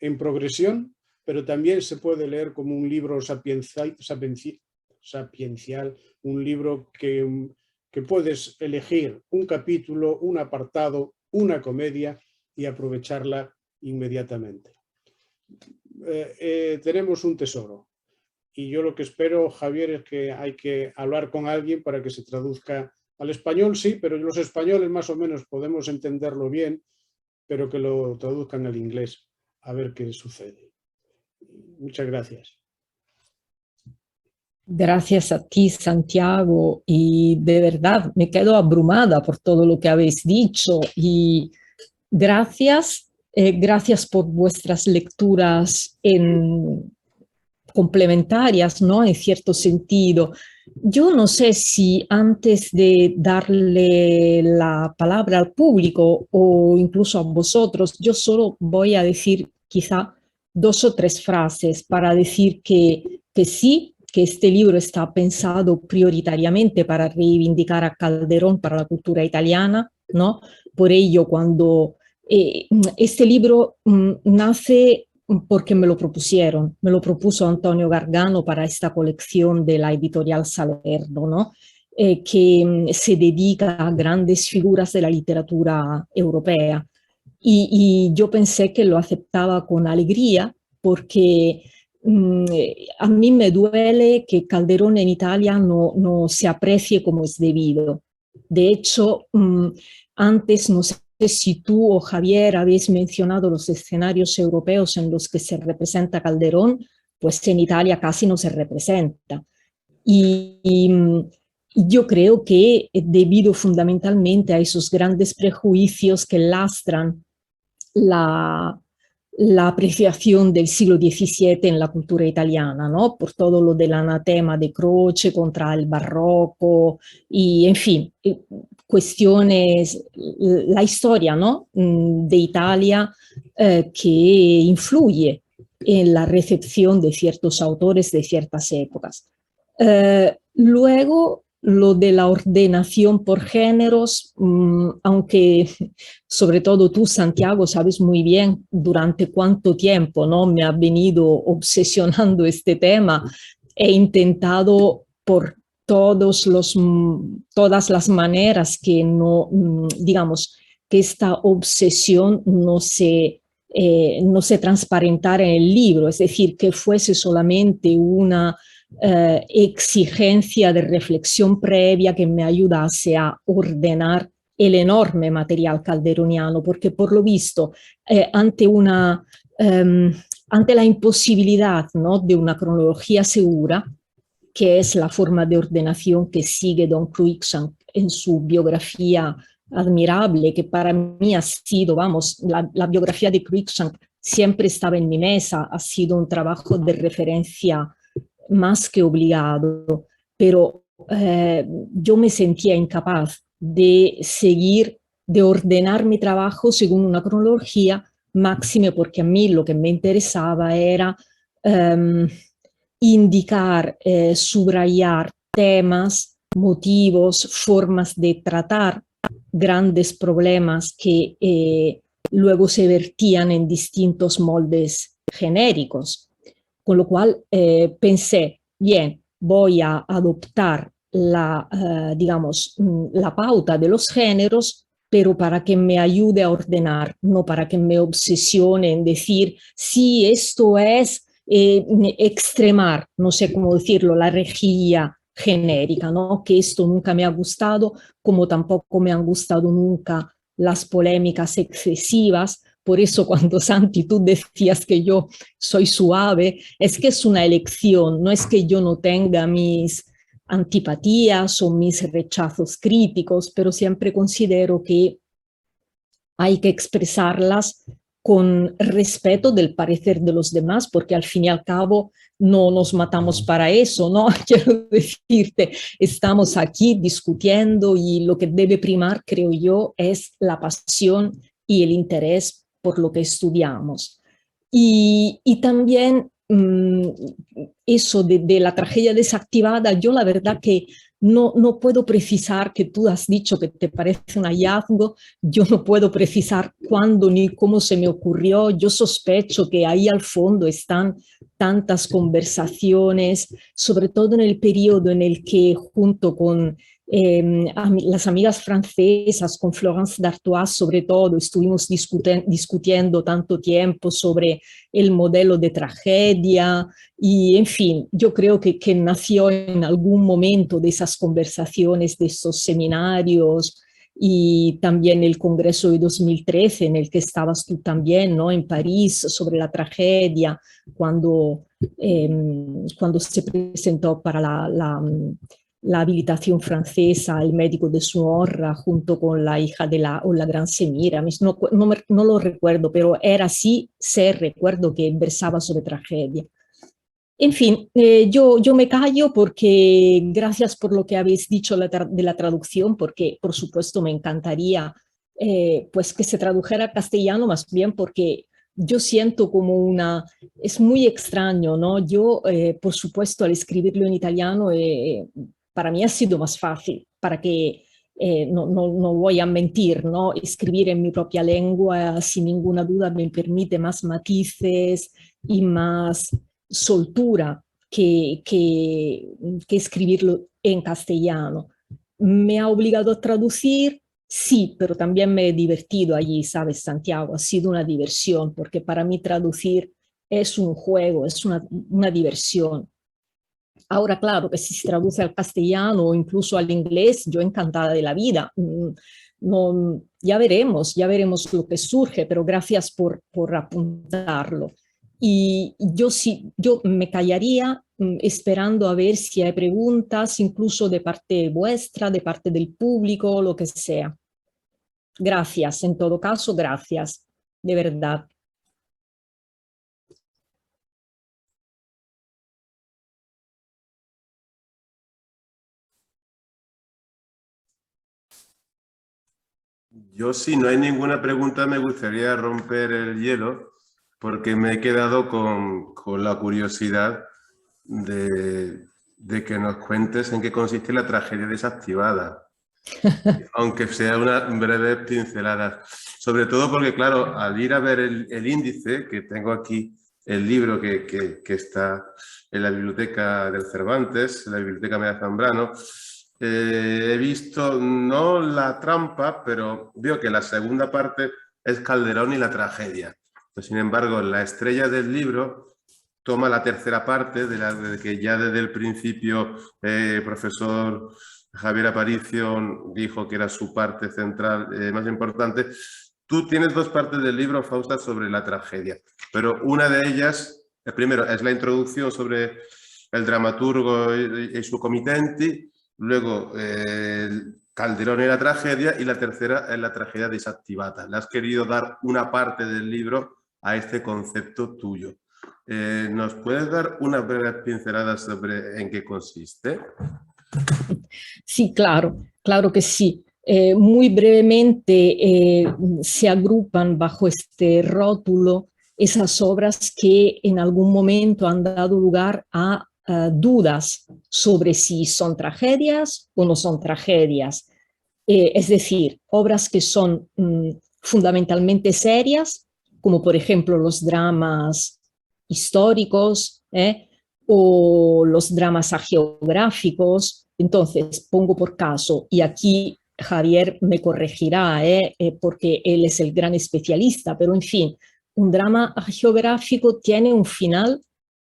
en progresión, pero también se puede leer como un libro sapiencial, un libro que puedes elegir un capítulo, un apartado, una comedia y aprovecharla inmediatamente. Tenemos un tesoro. Y yo lo que espero, Javier, es que hay que hablar con alguien para que se traduzca al español, sí, pero los españoles más o menos podemos entenderlo bien, pero que lo traduzcan al inglés, a ver qué sucede. Muchas gracias. Gracias a ti, Santiago, y de verdad me quedo abrumada por todo lo que habéis dicho, y gracias, gracias por vuestras lecturas complementarias, ¿no? En cierto sentido. Yo no sé si antes de darle la palabra al público o incluso a vosotros, yo solo voy a decir quizá 2 o 3 frases para decir que sí, que este libro está pensado prioritariamente para reivindicar a Calderón para la cultura italiana, ¿no? Por ello, cuando este libro nace porque me lo propusieron, me lo propuso Antonio Gargano para esta colección de la editorial Salerno, ¿no? Que se dedica a grandes figuras de la literatura europea. Y yo pensé que lo aceptaba con alegría porque a mí me duele que Calderón en Italia no se aprecie como es debido. De hecho, antes no sé si tú o Javier habéis mencionado los escenarios europeos en los que se representa Calderón, pues en Italia casi no se representa. Y yo creo que debido fundamentalmente a esos grandes prejuicios que lastran la apreciación del siglo XVII en la cultura italiana, ¿no? Por todo lo del anatema de Croce contra el barroco y, en fin, cuestiones, la historia, ¿no? De Italia que influye en la recepción de ciertos autores de ciertas épocas. Luego, lo de la ordenación por géneros, aunque sobre todo tú, Santiago, sabes muy bien durante cuánto tiempo, ¿no? Me ha venido obsesionando este tema. He intentado por todas las maneras que no, digamos, que esta obsesión no se transparentara en el libro, es decir, que fuese solamente una exigencia de reflexión previa que me ayudase a ordenar el enorme material calderoniano, porque por lo visto, ante la imposibilidad, ¿no? de una cronología segura, que es la forma de ordenación que sigue Don Cruikshank en su biografía admirable, que para mí ha sido, vamos, la biografía de Cruikshank siempre estaba en mi mesa, ha sido un trabajo de referencia más que obligado, pero yo me sentía incapaz de seguir, de ordenar mi trabajo según una cronología, máxime porque a mí lo que me interesaba era indicar, subrayar temas, motivos, formas de tratar grandes problemas que luego se vertían en distintos moldes genéricos. Con lo cual pensé, bien, voy a adoptar digamos, la pauta de los géneros, pero para que me ayude a ordenar, no para que me obsesione en decir, sí, esto es extremar, no sé cómo decirlo, la rejilla genérica, ¿no? Que esto nunca me ha gustado, como tampoco me han gustado nunca las polémicas excesivas. Por eso cuando Santi tú decías que yo soy suave, es que es una elección, no es que yo no tenga mis antipatías o mis rechazos críticos, pero siempre considero que hay que expresarlas con respeto del parecer de los demás, porque al fin y al cabo no nos matamos para eso, ¿no? Quiero decirte, estamos aquí discutiendo y lo que debe primar, creo yo, es la pasión y el interés por lo que estudiamos. Y también eso de la tragedia desactivada, yo la verdad que no puedo precisar, que tú has dicho que te parece un hallazgo, yo no puedo precisar cuándo ni cómo se me ocurrió. Yo sospecho que ahí al fondo están tantas conversaciones, sobre todo en el periodo en el que junto con las amigas francesas, con Florence Dartois sobre todo, estuvimos discutiendo tanto tiempo sobre el modelo de tragedia y, en fin, yo creo que nació en algún momento de esas conversaciones, de esos seminarios y también el Congreso de 2013 en el que estabas tú también, ¿no? En París, sobre la tragedia, cuando se presentó para la habilitación francesa, el médico de su honra, junto con la hija de la gran Semira. No lo recuerdo, pero era así, recuerdo que versaba sobre tragedia. En fin, yo me callo porque gracias por lo que habéis dicho de la traducción, porque por supuesto me encantaría pues que se tradujera a castellano, más bien porque yo siento como es muy extraño, ¿no? Yo, por supuesto, al escribirlo en italiano, para mí ha sido más fácil, para que no voy a mentir, ¿no? Escribir en mi propia lengua, sin ninguna duda, me permite más matices y más soltura que escribirlo en castellano. ¿Me ha obligado a traducir? Sí, pero también me he divertido allí, ¿sabes, Santiago? Ha sido una diversión, porque para mí traducir es un juego, es una diversión. Ahora, claro, que si se traduce al castellano o incluso al inglés, yo encantada de la vida. No, ya veremos lo que surge, pero gracias por apuntarlo. Y yo me callaría esperando a ver si hay preguntas, incluso de parte vuestra, de parte del público, lo que sea. Gracias, en todo caso, gracias, de verdad. Yo, si no hay ninguna pregunta, me gustaría romper el hielo porque me he quedado con la curiosidad de que nos cuentes en qué consiste la tragedia desactivada, aunque sea una breve pincelada. Sobre todo porque, claro, al ir a ver el índice, que tengo aquí el libro que está en la biblioteca del Cervantes, en la biblioteca María Zambrano, he visto no la trampa, pero veo que la segunda parte es Calderón y la tragedia. Pues, sin embargo, la estrella del libro toma la tercera parte, de que ya desde el principio el profesor Javier Aparicio dijo que era su parte central más importante. Tú tienes dos partes del libro, Fausta, sobre la tragedia, pero una de ellas, primero, es la introducción sobre el dramaturgo y su comitenti, luego Calderón y la tragedia, y la tercera es la tragedia desactivata. Le has querido dar una parte del libro a este concepto tuyo. ¿Nos puedes dar una breve pincelada sobre en qué consiste? Sí, claro que sí. Muy brevemente se agrupan bajo este rótulo esas obras que en algún momento han dado lugar a dudas sobre si son tragedias o no son tragedias. Es decir, obras que son fundamentalmente serias, como por ejemplo los dramas históricos o los dramas hagiográficos. Entonces, pongo por caso, y aquí Javier me corregirá porque él es el gran especialista, pero en fin, un drama hagiográfico tiene un final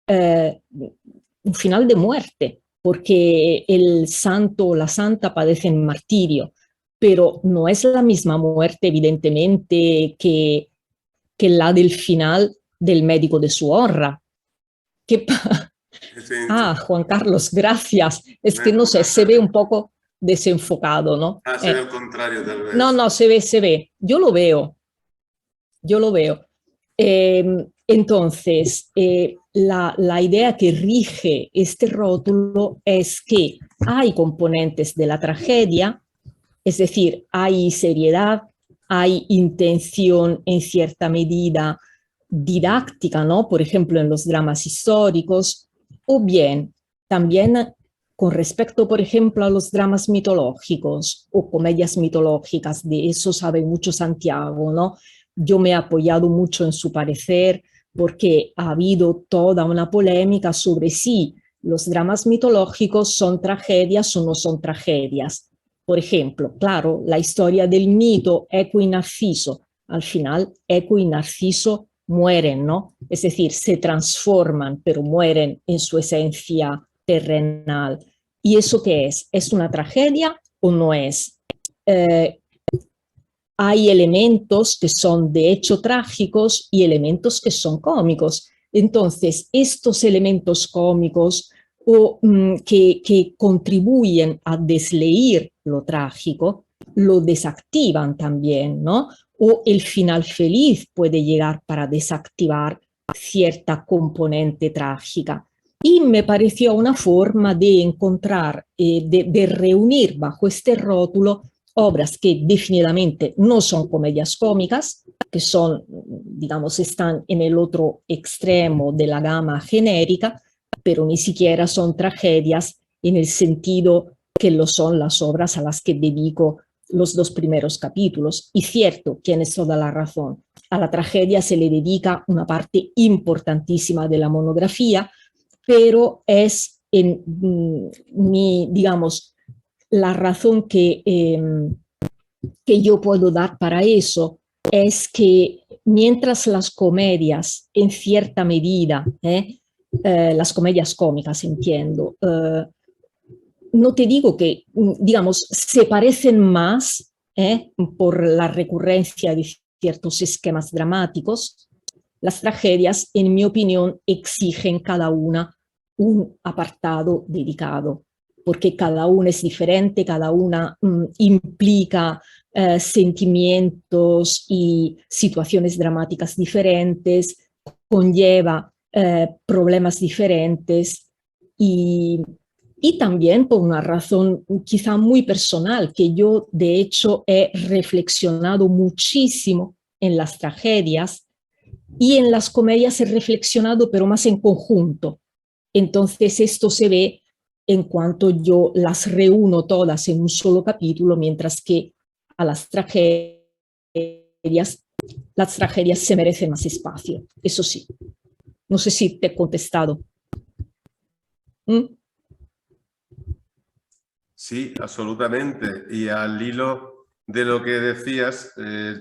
de muerte, porque el santo o la santa padecen martirio, pero no es la misma muerte, evidentemente, que la del final del médico de su honra. Juan Carlos, gracias. Es que no sé, se ve un poco desenfocado, ¿no? Se ve al contrario, tal vez. No, se ve. Yo lo veo. Entonces, la idea que rige este rótulo es que hay componentes de la tragedia, es decir, hay seriedad, hay intención en cierta medida didáctica, ¿no? Por ejemplo, en los dramas históricos, o bien también con respecto, por ejemplo, a los dramas mitológicos o comedias mitológicas. De eso sabe mucho Santiago, ¿no? Yo me he apoyado mucho en su parecer porque ha habido toda una polémica sobre si los dramas mitológicos son tragedias o no son tragedias. Por ejemplo, claro, la historia del mito Eco y Narciso. Al final, Eco y Narciso mueren, ¿no? Es decir, se transforman, pero mueren en su esencia terrenal. ¿Y eso qué es? ¿Es una tragedia o no es? Hay elementos que son de hecho trágicos y elementos que son cómicos. Entonces, estos elementos cómicos o que contribuyen a desleír lo trágico, lo desactivan también, ¿no? O el final feliz puede llegar para desactivar cierta componente trágica. Y me pareció una forma de encontrar, de reunir bajo este rótulo obras que definitivamente no son comedias cómicas, que son, digamos, están en el otro extremo de la gama genérica, pero ni siquiera son tragedias en el sentido que lo son las obras a las que dedico los 2 primeros capítulos. Y cierto, tienes toda la razón, a la tragedia se le dedica una parte importantísima de la monografía, pero es en digamos, la razón que yo puedo dar para eso es que mientras las comedias, en cierta medida, las comedias cómicas, entiendo, no te digo que, digamos, se parecen más por la recurrencia de ciertos esquemas dramáticos, las tragedias, en mi opinión, exigen cada una un apartado dedicado, porque cada una es diferente, cada una implica sentimientos y situaciones dramáticas diferentes, conlleva problemas diferentes y también por una razón quizá muy personal, que yo de hecho he reflexionado muchísimo en las tragedias y en las comedias he reflexionado, pero más en conjunto. Entonces esto se ve en cuanto yo las reúno todas en un solo capítulo, mientras que a las tragedias se merecen más espacio. Eso sí. No sé si te he contestado. Sí, absolutamente. Y al hilo de lo que decías,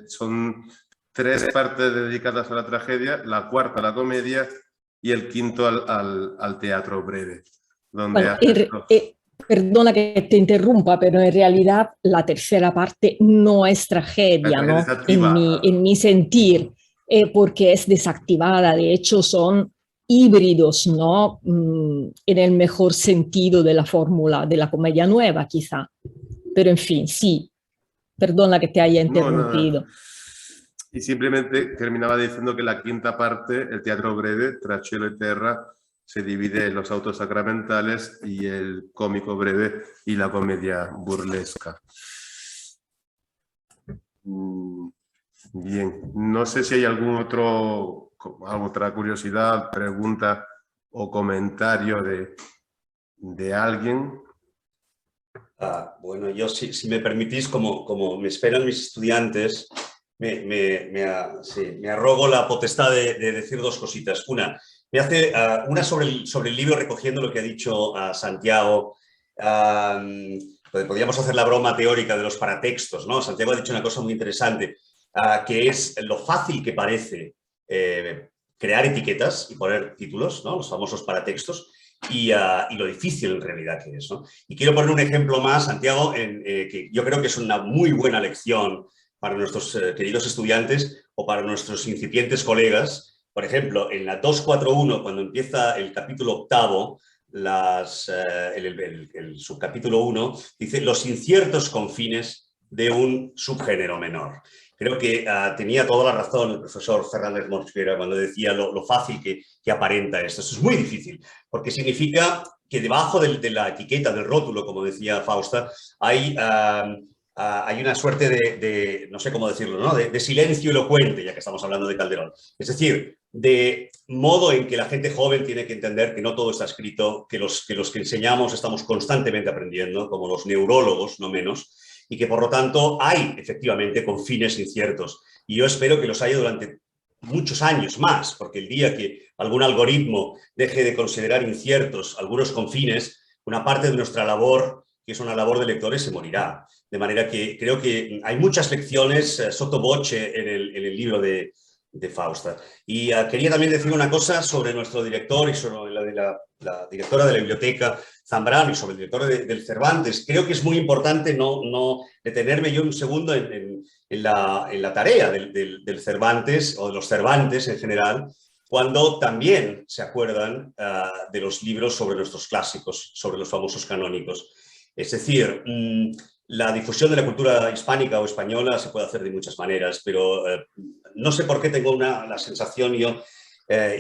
son 3 partes dedicadas a la tragedia, la cuarta a la comedia y el quinto al teatro breve. Donde bueno, perdona que te interrumpa, pero en realidad la tercera parte no es tragedia, ¿no? En mi sentir, porque es desactivada. De hecho, son híbridos, ¿no? En el mejor sentido de la fórmula de la comedia nueva, quizá. Pero en fin, sí. Perdona que te haya interrumpido. No. Y simplemente terminaba diciendo que la quinta parte, el teatro breve, Tra cielo e terra, se divide en los autos sacramentales y el cómico breve y la comedia burlesca. Bien, no sé si hay alguna otra curiosidad, pregunta o comentario de alguien. Bueno, yo si me permitís, como me esperan mis estudiantes, me arrogo la potestad de decir 2 cositas. Una sobre el libro, recogiendo lo que ha dicho Santiago. Podríamos hacer la broma teórica de los paratextos, ¿no? Santiago ha dicho una cosa muy interesante, que es lo fácil que parece crear etiquetas y poner títulos, ¿no? Los famosos paratextos, y lo difícil en realidad que es, ¿no? Y quiero poner un ejemplo más, Santiago, que yo creo que es una muy buena lección para nuestros queridos estudiantes o para nuestros incipientes colegas. Por ejemplo, en la 241, cuando empieza el capítulo 8, el subcapítulo 1, dice los inciertos confines de un subgénero menor. Creo que tenía toda la razón el profesor Fernández Mosquera cuando decía lo fácil que aparenta esto. Eso es muy difícil, porque significa que debajo de la etiqueta, del rótulo, como decía Fausta, hay una suerte no sé cómo decirlo, ¿no? de silencio elocuente, ya que estamos hablando de Calderón. Es decir, de modo en que la gente joven tiene que entender que no todo está escrito, que los que enseñamos estamos constantemente aprendiendo, como los neurólogos, no menos, y que por lo tanto hay efectivamente confines inciertos. Y yo espero que los haya durante muchos años más, porque el día que algún algoritmo deje de considerar inciertos algunos confines, una parte de nuestra labor, que es una labor de lectores, se morirá. De manera que creo que hay muchas lecciones sotto voce en el libro de Fausta. Y quería también decir una cosa sobre nuestro director y sobre la directora de la biblioteca, Zambrano, y sobre el director del Cervantes. Creo que es muy importante no detenerme yo un segundo en la tarea del Cervantes, o de los Cervantes en general, cuando también se acuerdan de los libros sobre nuestros clásicos, sobre los famosos canónicos. Es decir, la difusión de la cultura hispánica o española se puede hacer de muchas maneras, pero no sé por qué tengo la sensación yo,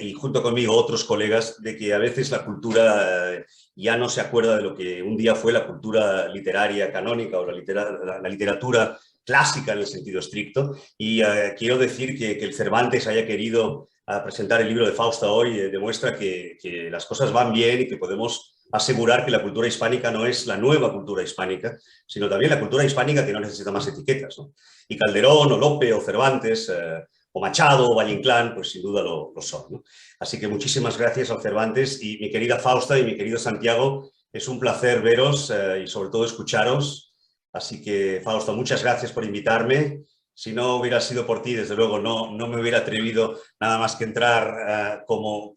y junto conmigo otros colegas, de que a veces la cultura ya no se acuerda de lo que un día fue la cultura literaria canónica o la literatura clásica en el sentido estricto. Y quiero decir que el Cervantes haya querido presentar el libro de Fausta hoy demuestra que las cosas van bien y que podemos asegurar que la cultura hispánica no es la nueva cultura hispánica, sino también la cultura hispánica que no necesita más etiquetas, ¿no? Y Calderón, o Lope, o Cervantes, o Machado, o Valle Inclán, pues sin duda lo son, ¿no? Así que muchísimas gracias al Cervantes, y mi querida Fausta y mi querido Santiago, es un placer veros y sobre todo escucharos. Así que, Fausta, muchas gracias por invitarme. Si no hubiera sido por ti, desde luego no me hubiera atrevido nada más que entrar como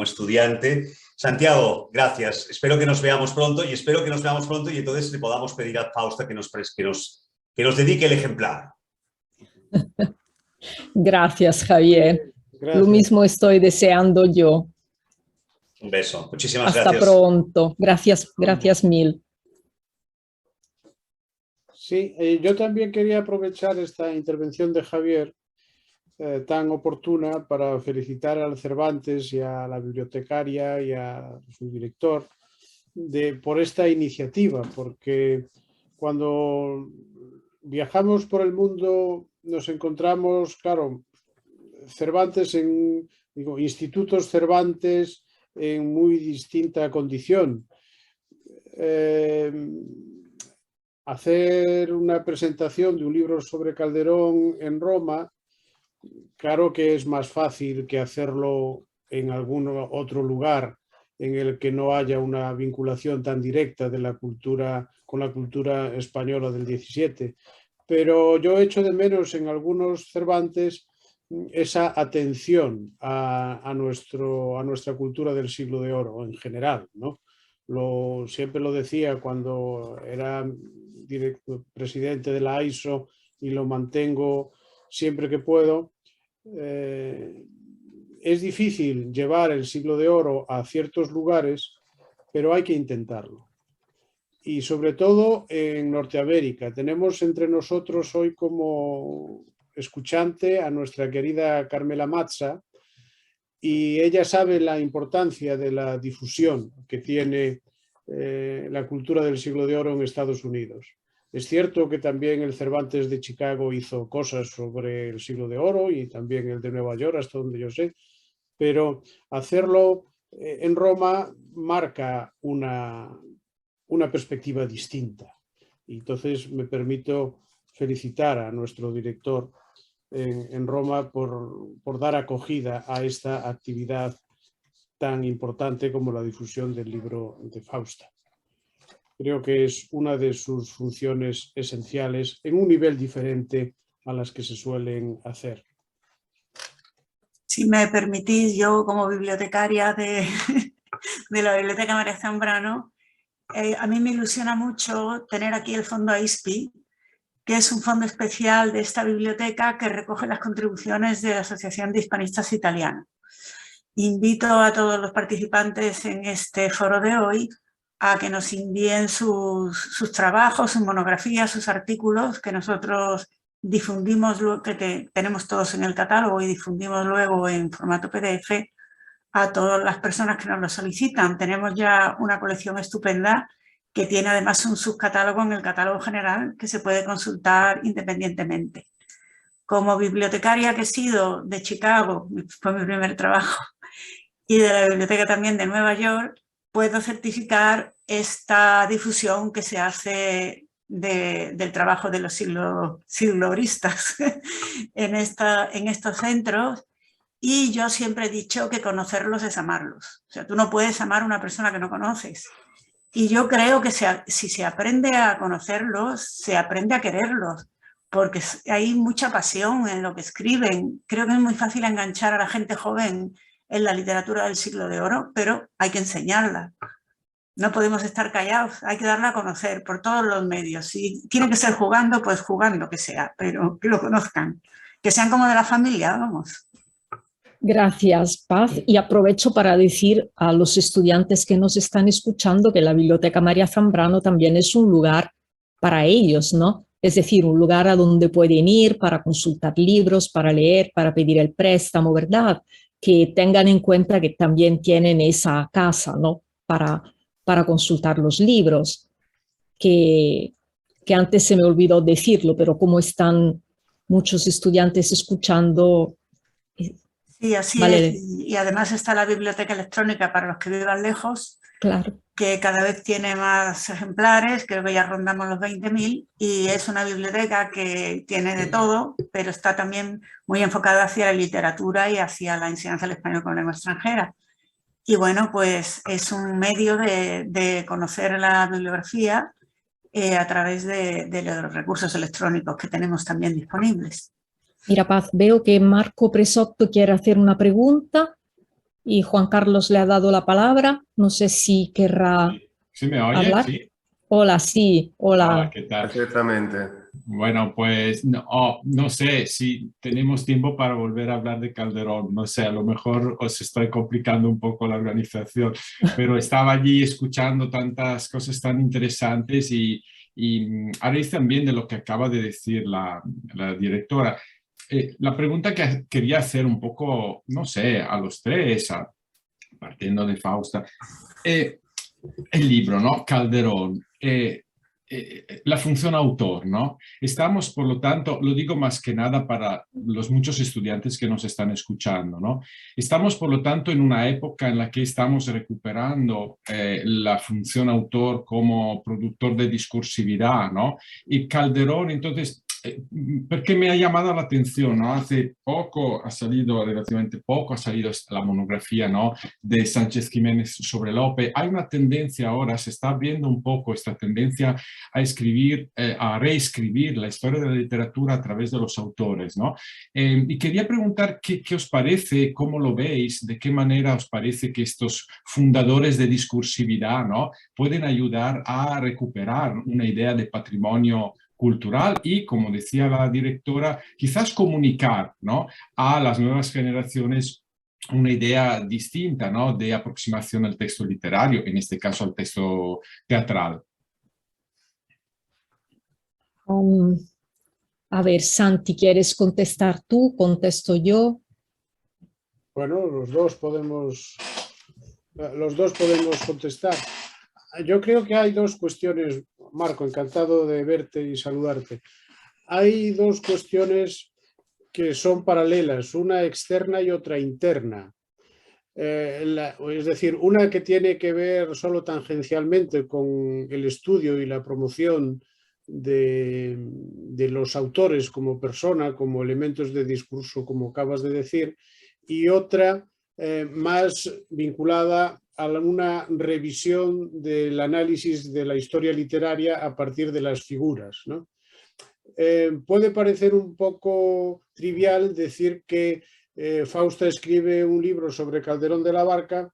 estudiante. Santiago, gracias. Espero que nos veamos pronto, y entonces le podamos pedir a Fausta que nos dedique el ejemplar. Gracias, Javier. Gracias. Lo mismo estoy deseando yo. Un beso. Muchísimas gracias. Hasta pronto. Gracias mil. Sí, yo también quería aprovechar esta intervención de Javier tan oportuna para felicitar al Cervantes y a la bibliotecaria y a su director por esta iniciativa, porque cuando viajamos por el mundo nos encontramos, claro, Cervantes institutos Cervantes en muy distinta condición. Hacer una presentación de un libro sobre Calderón en Roma, claro que es más fácil que hacerlo en algún otro lugar en el que no haya una vinculación tan directa de la cultura con la cultura española del 17. Pero yo echo de menos en algunos Cervantes esa atención a nuestra cultura del siglo de oro en general, ¿no? Siempre lo decía cuando era presidente de la AISO, y lo mantengo siempre que puedo. Es difícil llevar el siglo de oro a ciertos lugares, pero hay que intentarlo. Y sobre todo en Norteamérica. Tenemos entre nosotros hoy como escuchante a nuestra querida Carmela Mazza, y ella sabe la importancia de la difusión que tiene la cultura del siglo de oro en Estados Unidos. Es cierto que también el Cervantes de Chicago hizo cosas sobre el siglo de oro, y también el de Nueva York, hasta donde yo sé, pero hacerlo en Roma marca una perspectiva distinta. Y entonces me permito felicitar a nuestro director en Roma por dar acogida a esta actividad tan importante como la difusión del libro de Fausta. Creo que es una de sus funciones esenciales en un nivel diferente a las que se suelen hacer. Si me permitís, yo como bibliotecaria de la Biblioteca María Zambrano, a mí me ilusiona mucho tener aquí el Fondo AISPI, que es un fondo especial de esta biblioteca que recoge las contribuciones de la Asociación de Hispanistas Italianos. Invito a todos los participantes en este foro de hoy a que nos envíen sus trabajos, sus monografías, sus artículos, que nosotros difundimos, que tenemos todos en el catálogo y difundimos luego en formato PDF a todas las personas que nos lo solicitan. Tenemos ya una colección estupenda que tiene además un subcatálogo en el catálogo general que se puede consultar independientemente. como bibliotecaria que he sido de Chicago, fue mi primer trabajo, y de la biblioteca también de Nueva York, puedo certificar esta difusión que se hace del trabajo de los sigloristas en estos centros. Y yo siempre he dicho que conocerlos es amarlos. O sea, tú no puedes amar a una persona que no conoces. Y yo creo que si se aprende a conocerlos, se aprende a quererlos, porque hay mucha pasión en lo que escriben. Creo que es muy fácil enganchar a la gente joven en la literatura del siglo de oro, pero hay que enseñarla. No podemos estar callados, hay que darla a conocer por todos los medios. Si tiene que ser jugando, pues jugando que sea, pero que lo conozcan, que sean como de la familia, vamos. Gracias, Paz. Y aprovecho para decir a los estudiantes que nos están escuchando que la Biblioteca María Zambrano también es un lugar para ellos, ¿no? Es decir, un lugar a donde pueden ir para consultar libros, para leer, para pedir el préstamo, ¿verdad? Que tengan en cuenta que también tienen esa casa, ¿no? Para consultar los libros, que antes se me olvidó decirlo, pero como están muchos estudiantes escuchando... Sí, así vale. es. Y además está la biblioteca electrónica para los que vivan lejos, Claro. Que cada vez tiene más ejemplares, creo que ya rondamos los 20.000, y es una biblioteca que tiene de todo, pero está también muy enfocada hacia la literatura y hacia la enseñanza del español como lengua extranjera. Y bueno, pues es un medio de conocer la bibliografía a través de los recursos electrónicos que tenemos también disponibles. Mira, Paz, veo que Marco Presotto quiere hacer una pregunta y Juan Carlos le ha dado la palabra. No sé si querrá ¿Sí me oye? hablar. Sí. Hola, sí, hola. Hola, ¿qué tal? Perfectamente. Bueno, pues no sé si tenemos tiempo para volver a hablar de Calderón. No sé, a lo mejor os estoy complicando un poco la organización, pero estaba allí escuchando tantas cosas tan interesantes y a raíz también de lo que acaba de decir la directora. La pregunta que quería hacer un poco, no sé, a los tres, partiendo de Fausta, el libro, ¿no? Calderón, la función autor, ¿no? Estamos, por lo tanto, lo digo más que nada para los muchos estudiantes que nos están escuchando, ¿no? Estamos, por lo tanto, en una época en la que estamos recuperando la función autor como productor de discursividad, ¿no? Y Calderón, entonces, porque me ha llamado la atención, ¿no? Hace poco ha salido, relativamente poco, ha salido la monografía, ¿no? De Sánchez Jiménez sobre Lope. Hay una tendencia ahora, se está viendo un poco esta tendencia a escribir, a reescribir la historia de la literatura a través de los autores, ¿no? Y quería preguntar qué os parece, cómo lo veis, de qué manera os parece que estos fundadores de discursividad, ¿no? Pueden ayudar a recuperar una idea de patrimonio cultural y, como decía la directora, quizás comunicar, ¿no? A las nuevas generaciones una idea distinta, ¿no? De aproximación al texto literario, en este caso al texto teatral. A ver, Santi, ¿quieres contestar tú? ¿Contesto yo? Bueno, los dos podemos contestar. Yo creo que hay dos cuestiones, Marco, encantado de verte y saludarte. Hay dos cuestiones que son paralelas, una externa y otra interna. Es decir, una que tiene que ver solo tangencialmente con el estudio y la promoción de los autores como persona, como elementos de discurso, como acabas de decir, y otra más vinculada a una revisión del análisis de la historia literaria a partir de las figuras, ¿no? Puede parecer un poco trivial decir que Fausta escribe un libro sobre Calderón de la Barca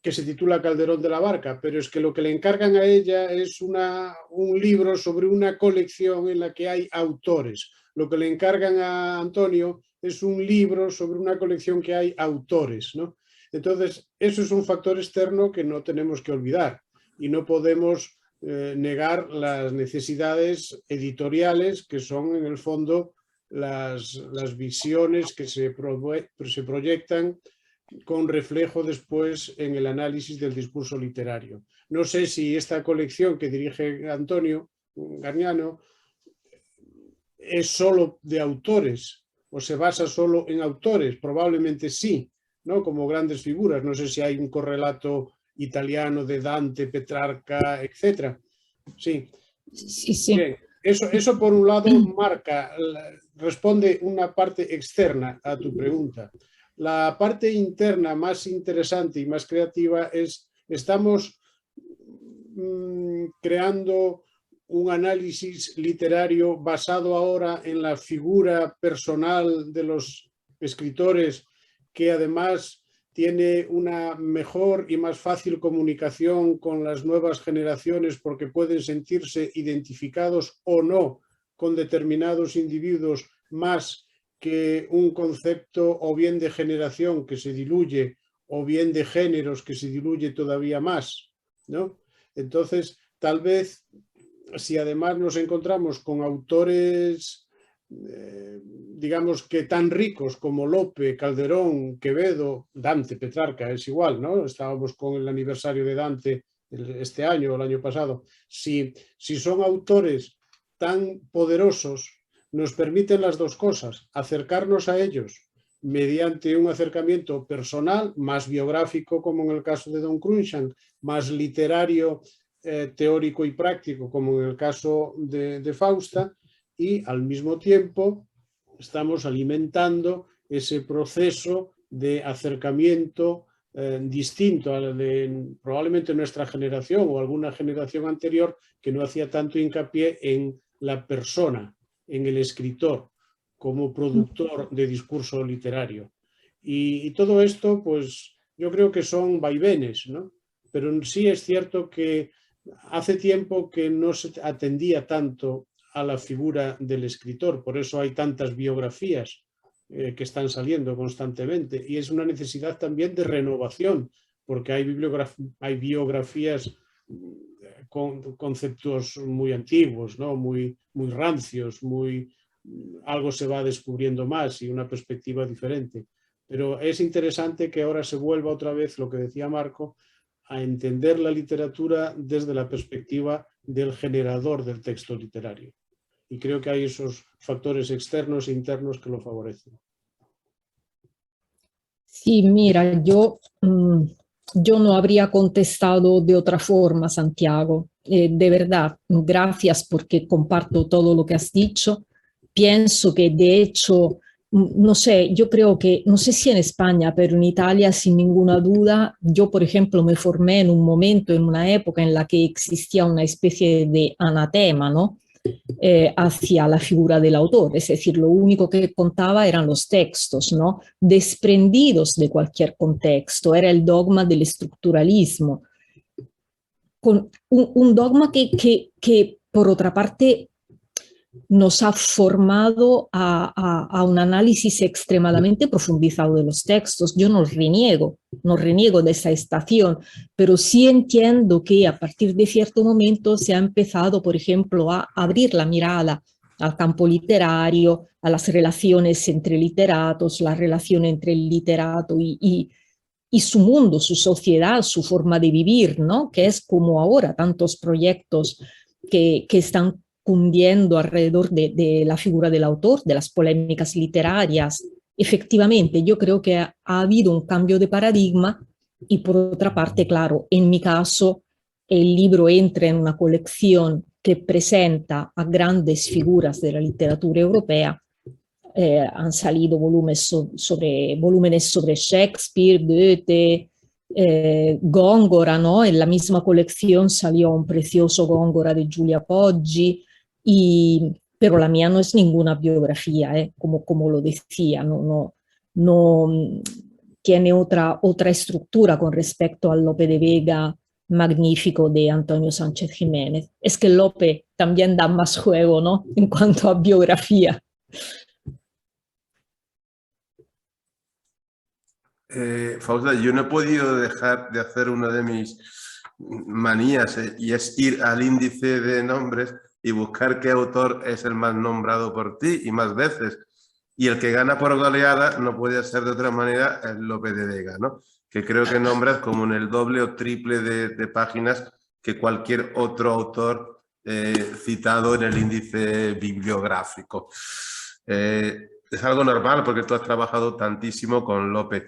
que se titula Calderón de la Barca, pero es que lo que le encargan a ella es un libro sobre una colección en la que hay autores. Lo que le encargan a Antonio es un libro sobre una colección que hay autores, ¿no? Entonces, eso es un factor externo que no tenemos que olvidar y no podemos negar las necesidades editoriales que son, en el fondo, las visiones que se proyectan con reflejo después en el análisis del discurso literario. No sé si esta colección que dirige Antonio Gargnano es solo de autores o se basa solo en autores. Probablemente sí, ¿no? Como grandes figuras. No sé si hay un correlato italiano de Dante, Petrarca, etc. Sí. Sí, sí. Bien. Eso por un lado responde una parte externa a tu pregunta. La parte interna más interesante y más creativa es, estamos creando un análisis literario basado ahora en la figura personal de los escritores, que además tiene una mejor y más fácil comunicación con las nuevas generaciones porque pueden sentirse identificados o no con determinados individuos, más que un concepto o bien de generación que se diluye o bien de géneros que se diluye todavía más, ¿no? Entonces, tal vez, si además nos encontramos con autores, digamos que tan ricos como Lope, Calderón, Quevedo, Dante, Petrarca, es igual, ¿no? Estábamos con el aniversario de Dante este año o el año pasado. Si son autores tan poderosos, nos permiten las dos cosas, acercarnos a ellos mediante un acercamiento personal, más biográfico, como en el caso de Don Cruikshank, más literario, teórico y práctico, como en el caso de Fausta, y al mismo tiempo estamos alimentando ese proceso de acercamiento distinto al de probablemente nuestra generación o alguna generación anterior que no hacía tanto hincapié en la persona, en el escritor, como productor de discurso literario. Y todo esto, pues yo creo que son vaivenes, ¿no? Pero sí es cierto que hace tiempo que no se atendía tanto a la figura del escritor, por eso hay tantas biografías que están saliendo constantemente, y es una necesidad también de renovación, porque hay biografías con conceptos muy antiguos, ¿no? muy rancios, algo se va descubriendo más y una perspectiva diferente. Pero es interesante que ahora se vuelva otra vez, lo que decía Marco, a entender la literatura desde la perspectiva del generador del texto literario. Y creo que hay esos factores externos e internos que lo favorecen. Sí, mira, yo no habría contestado de otra forma, Santiago. De verdad, gracias porque comparto todo lo que has dicho. Pienso que de hecho, no sé, yo creo que, no sé si en España, pero en Italia sin ninguna duda, yo por ejemplo me formé en un momento, en una época en la que existía una especie de anatema, ¿no? Hacia la figura del autor, es decir, lo único que contaba eran los textos, ¿no? Desprendidos de cualquier contexto, era el dogma del estructuralismo, con un dogma que por otra parte nos ha formado a un análisis extremadamente profundizado de los textos. Yo no reniego de esa estación, pero sí entiendo que a partir de cierto momento se ha empezado, por ejemplo, a abrir la mirada al campo literario, a las relaciones entre literatos, la relación entre el literato y su mundo, su sociedad, su forma de vivir, ¿no? Que es como ahora tantos proyectos que están cundiendo alrededor de la figura del autor, de las polémicas literarias. Efectivamente, yo creo que ha habido un cambio de paradigma y por otra parte, claro, en mi caso, el libro entra en una colección que presenta a grandes figuras de la literatura europea. Han salido volúmenes sobre Shakespeare, Goethe, Góngora, ¿no? En la misma colección salió un precioso Góngora de Giulia Poggi, pero la mía no es ninguna biografía, como lo decía, no tiene otra estructura con respecto al Lope de Vega magnífico de Antonio Sánchez Jiménez. Es que Lope también da más juego, ¿no? En cuanto a biografía. Fausta, yo no he podido dejar de hacer una de mis manías y es ir al índice de nombres y buscar qué autor es el más nombrado por ti y más veces. Y el que gana por goleada no puede ser de otra manera el Lope de Vega, ¿no? Que creo que nombras como en el doble o triple de páginas que cualquier otro autor citado en el índice bibliográfico. Es algo normal porque tú has trabajado tantísimo con Lope.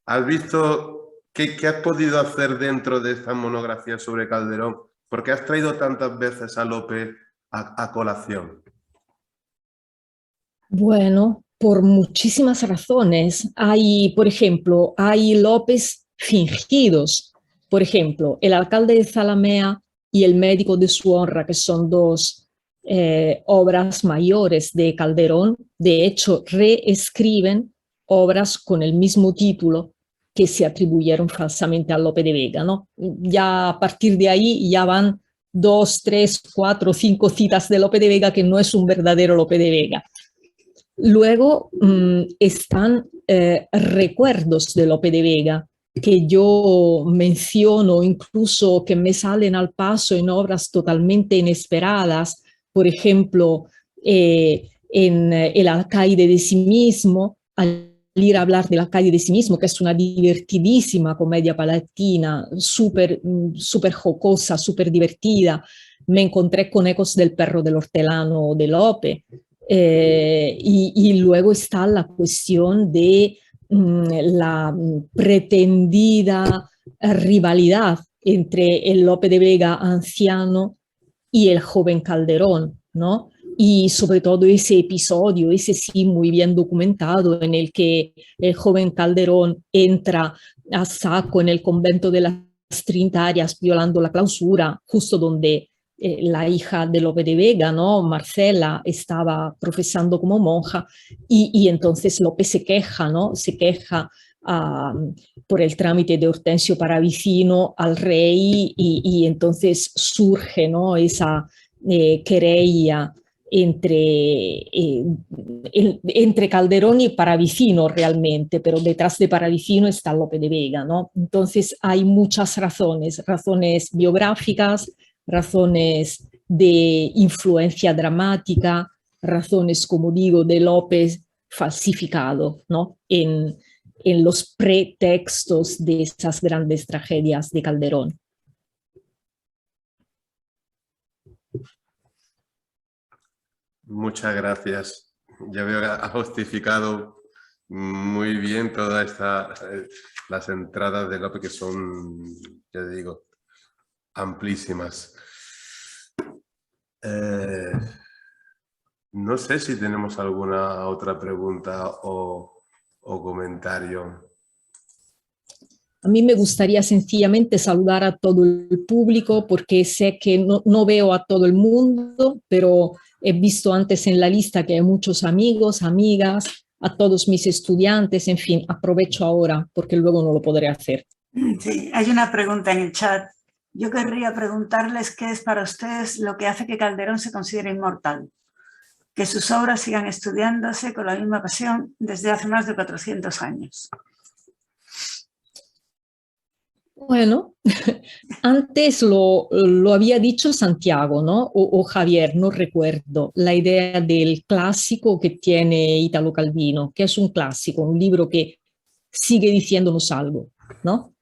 ¿Has visto qué has podido hacer dentro de esta monografía sobre Calderón? ¿Por qué has traído tantas veces a Lope a colación? Bueno, por muchísimas razones. Hay, por ejemplo, hay López fingidos. Por ejemplo, el alcalde de Zalamea y el médico de su honra, que son dos obras mayores de Calderón, de hecho reescriben obras con el mismo título que se atribuyeron falsamente a Lope de Vega, ¿no? Ya a partir de ahí ya van 2, 3, 4, 5 citas de Lope de Vega que no es un verdadero Lope de Vega. Luego están recuerdos de Lope de Vega que yo menciono, incluso que me salen al paso en obras totalmente inesperadas, por ejemplo, en El alcaide de sí mismo, al ir a hablar del alcaide de sí mismo, que es una divertidísima comedia palatina, súper jocosa, súper divertida, me encontré con ecos del perro del hortelano de Lope. Y luego está la cuestión de la pretendida rivalidad entre el Lope de Vega anciano y el joven Calderón, ¿no? Y sobre todo ese episodio, ese sí muy bien documentado, en el que el joven Calderón entra a saco en el convento de las Trinitarias violando la clausura, justo donde la hija de Lope de Vega, ¿no? Marcela, estaba profesando como monja y entonces Lope se queja, ¿no? Se queja por el trámite de Hortensio Paravicino al rey y entonces surge, ¿no? Esa querella entre Calderón y Paravicino realmente, pero detrás de Paravicino está Lope de Vega, ¿no? Entonces hay muchas razones biográficas, razones de influencia dramática, razones, como digo, de López falsificado, ¿no? En los pretextos de esas grandes tragedias de Calderón. Muchas gracias. Ya veo que ha justificado muy bien todas las entradas de Lope, que son, ya digo, amplísimas. No sé si tenemos alguna otra pregunta o comentario. A mí me gustaría sencillamente saludar a todo el público porque sé que no veo a todo el mundo, pero he visto antes en la lista que hay muchos amigos, amigas, a todos mis estudiantes, en fin, aprovecho ahora porque luego no lo podré hacer. Sí, hay una pregunta en el chat. Yo querría preguntarles qué es para ustedes lo que hace que Calderón se considere inmortal, que sus obras sigan estudiándose con la misma pasión desde hace más de 400 años. Bueno, antes lo había dicho Santiago, ¿no? O Javier, no recuerdo, la idea del clásico que tiene Italo Calvino, que es un clásico, un libro que sigue diciéndonos algo, ¿no?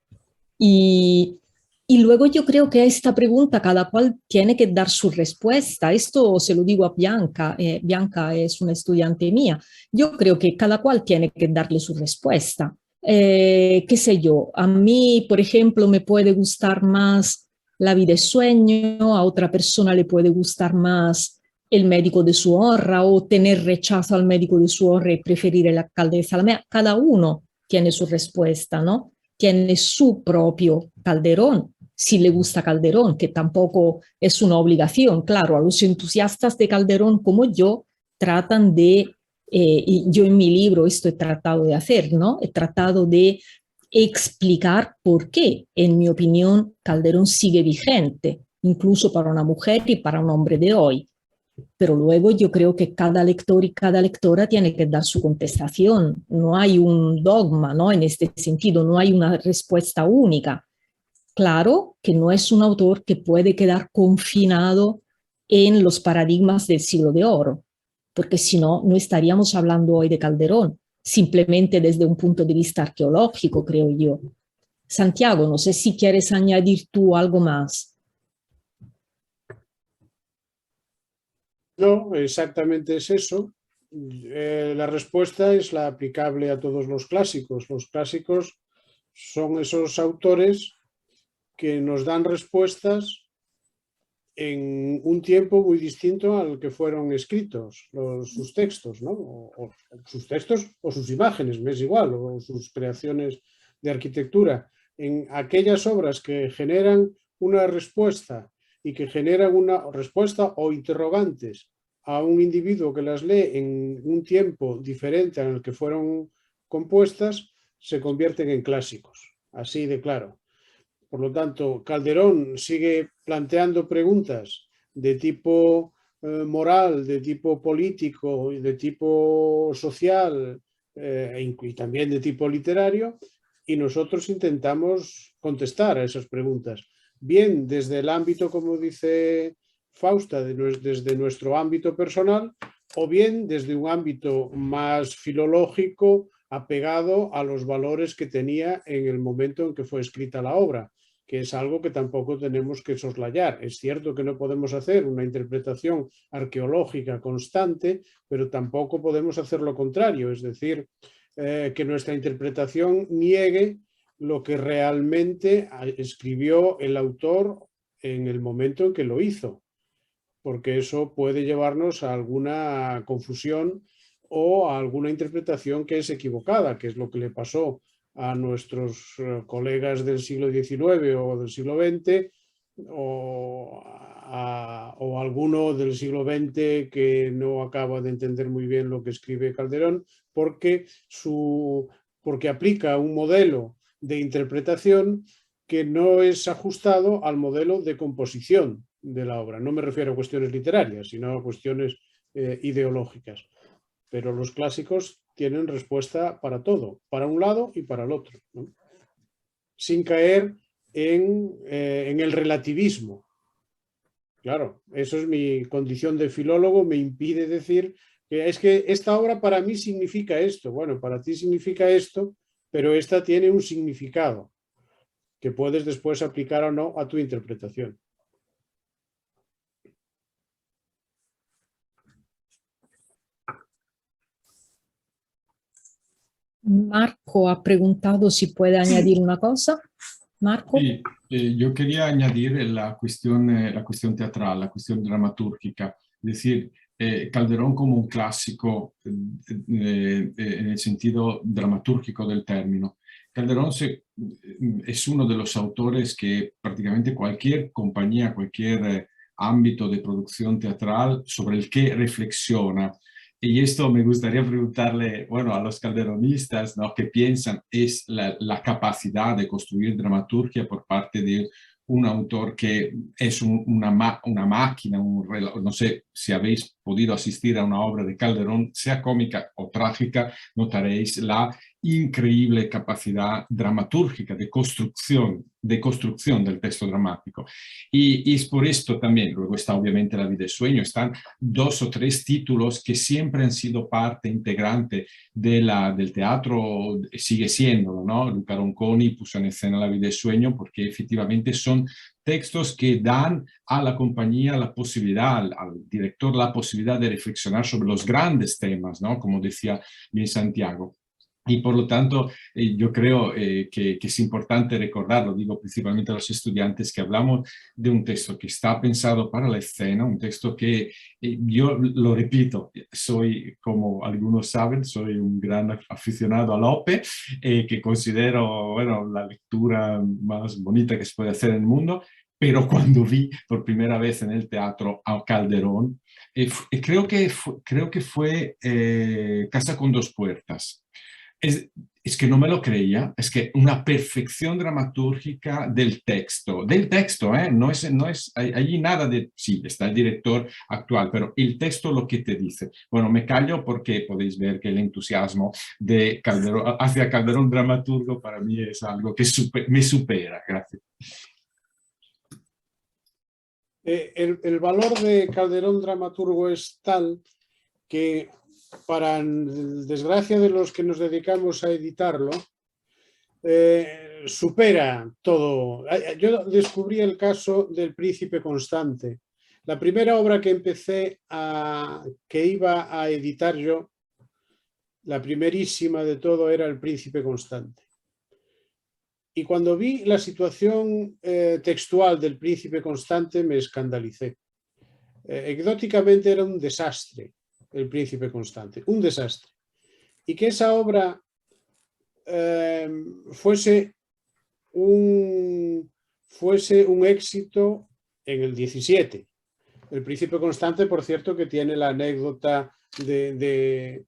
Y luego yo creo que a esta pregunta cada cual tiene que dar su respuesta. Esto se lo digo a Bianca. Bianca es una estudiante mía. Yo creo que cada cual tiene que darle su respuesta. Qué sé yo, a mí, por ejemplo, me puede gustar más La vida es sueño, a otra persona le puede gustar más El médico de su honra o tener rechazo al médico de su honra y preferir el alcalde de Zalamea. Cada uno tiene su respuesta, ¿no? Tiene su propio Calderón, si le gusta Calderón, que tampoco es una obligación. Claro, a los entusiastas de Calderón como yo tratan de, y yo en mi libro esto he tratado de hacer, ¿no? He tratado de explicar por qué, en mi opinión, Calderón sigue vigente, incluso para una mujer y para un hombre de hoy. Pero luego yo creo que cada lector y cada lectora tiene que dar su contestación. No hay un dogma, ¿no? En este sentido, no hay una respuesta única. Claro que no es un autor que puede quedar confinado en los paradigmas del siglo de oro, porque si no, no estaríamos hablando hoy de Calderón, simplemente desde un punto de vista arqueológico, creo yo. Santiago, no sé si quieres añadir tú algo más. No, exactamente es eso. La respuesta es la aplicable a todos los clásicos. Los clásicos son esos autores que nos dan respuestas en un tiempo muy distinto al que fueron escritos sus textos, ¿no? O sus textos o sus imágenes, me es igual, o sus creaciones de arquitectura. En aquellas obras que generan una respuesta y que generan una respuesta o interrogantes a un individuo que las lee en un tiempo diferente al que fueron compuestas, se convierten en clásicos, así de claro. Por lo tanto, Calderón sigue planteando preguntas de tipo moral, de tipo político, de tipo social y también de tipo literario, y nosotros intentamos contestar a esas preguntas, bien desde el ámbito, como dice Fausta, desde nuestro ámbito personal, o bien desde un ámbito más filológico, apegado a los valores que tenía en el momento en que fue escrita la obra, que es algo que tampoco tenemos que soslayar. Es cierto que no podemos hacer una interpretación arqueológica constante, pero tampoco podemos hacer lo contrario, es decir, que nuestra interpretación niegue lo que realmente escribió el autor en el momento en que lo hizo, porque eso puede llevarnos a alguna confusión o a alguna interpretación que es equivocada, que es lo que le pasó a nuestros colegas del siglo XIX o del siglo XX o alguno del siglo XX que no acaba de entender muy bien lo que escribe Calderón porque aplica un modelo de interpretación que no es ajustado al modelo de composición de la obra. No me refiero a cuestiones literarias, sino a cuestiones ideológicas. Pero los clásicos tienen respuesta para todo, para un lado y para el otro, ¿no? Sin caer en el relativismo. Claro, eso es mi condición de filólogo, me impide decir que es que esta obra para mí significa esto. Bueno, para ti significa esto, pero esta tiene un significado que puedes después aplicar o no a tu interpretación. Marco ha preguntado si puede añadir una cosa. Marco. Sí, yo quería añadir la cuestión teatral, la cuestión dramatúrgica. Es decir, Calderón como un clásico en el sentido dramatúrgico del término. Calderón es uno de los autores que prácticamente cualquier compañía, cualquier ámbito de producción teatral sobre el que reflexiona. Y esto me gustaría preguntarle, bueno, a los calderonistas, ¿no? ¿Qué piensan? Es la capacidad de construir dramaturgia por parte de un autor que es una máquina, no sé si habéis podido asistir a una obra de Calderón, sea cómica o trágica, notaréis la increíble capacidad dramatúrgica de construcción del texto dramático. Y es por esto también, luego está obviamente La vida y sueño, están 2 o 3 títulos que siempre han sido parte integrante del teatro, sigue siendo, ¿no? Luca Ronconi puso en escena La vida y sueño porque efectivamente son textos que dan a la compañía la posibilidad, al director la posibilidad de reflexionar sobre los grandes temas, ¿no? Como decía bien Santiago. Y por lo tanto, yo creo que es importante recordarlo, digo principalmente a los estudiantes, que hablamos de un texto que está pensado para la escena, un texto que yo lo repito, soy, como algunos saben, soy un gran aficionado a Lope, que considero, bueno, la lectura más bonita que se puede hacer en el mundo, pero cuando vi por primera vez en el teatro a Calderón, creo que fue Casa con 2 puertas. Es que no me lo creía, es que una perfección dramatúrgica del texto, no es allí nada de, sí, está el director actual, pero el texto lo que te dice. Bueno, me callo porque podéis ver que el entusiasmo de Calderón, hacia Calderón dramaturgo para mí es algo que me supera. Gracias. El valor de Calderón dramaturgo es tal que, para desgracia de los que nos dedicamos a editarlo, supera todo. Yo descubrí el caso del Príncipe Constante La primera obra que que iba a editar yo, la primerísima de todo, era El Príncipe Constante. Y cuando vi la situación textual del Príncipe Constante me escandalicé. Anecdóticamente era un desastre El Príncipe Constante, un desastre. Y que esa obra fuese un éxito en el 17. El Príncipe Constante, por cierto, que tiene la anécdota de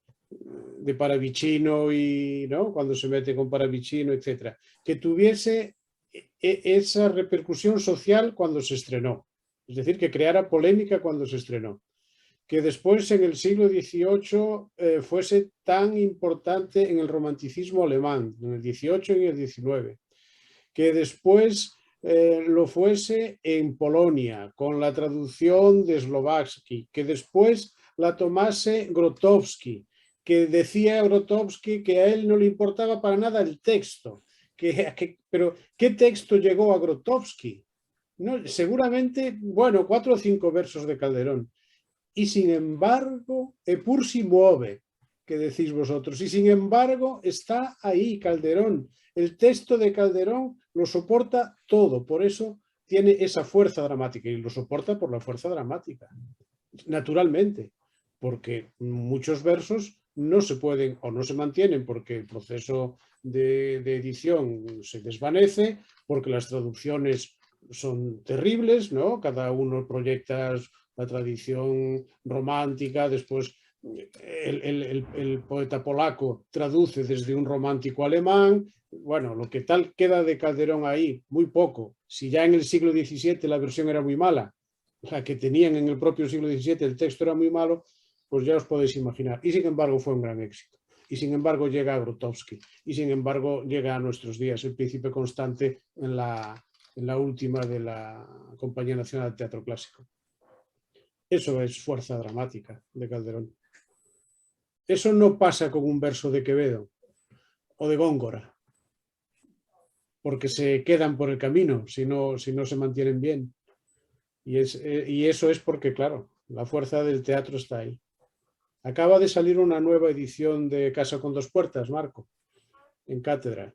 Paravicino, y ¿no? Cuando se mete con Paravicino, etc. Que tuviese esa repercusión social cuando se estrenó. Es decir, que creara polémica cuando se estrenó. Que después en el siglo XVIII fuese tan importante en el romanticismo alemán, en el XVIII y en el XIX. Que después lo fuese en Polonia, con la traducción de Slovatsky, que después la tomase Grotowski, que decía Grotowski que a él no le importaba para nada el texto. Pero, ¿qué texto llegó a Grotowski? No, seguramente, bueno, 4 o 5 versos de Calderón. Y sin embargo, pur si muove, que decís vosotros, y sin embargo está ahí Calderón. El texto de Calderón lo soporta todo, por eso tiene esa fuerza dramática, y lo soporta por la fuerza dramática, naturalmente, porque muchos versos no se pueden o no se mantienen porque el proceso de edición se desvanece, porque las traducciones son terribles, ¿no? Cada uno proyecta la tradición romántica, después el poeta polaco traduce desde un romántico alemán. Bueno, lo que tal queda de Calderón ahí, muy poco. Si ya en el siglo XVII la versión era muy mala, la que tenían en el propio siglo XVII el texto era muy malo, pues ya os podéis imaginar. Y sin embargo fue un gran éxito. Y sin embargo llega a Grotowski. Y sin embargo llega a nuestros días El Príncipe Constante en la última de la Compañía Nacional de Teatro Clásico. Eso es fuerza dramática de Calderón. Eso no pasa con un verso de Quevedo o de Góngora, porque se quedan por el camino si no se mantienen bien. Y eso es porque, claro, la fuerza del teatro está ahí. Acaba de salir una nueva edición de Casa con dos puertas, Marco, en Cátedra,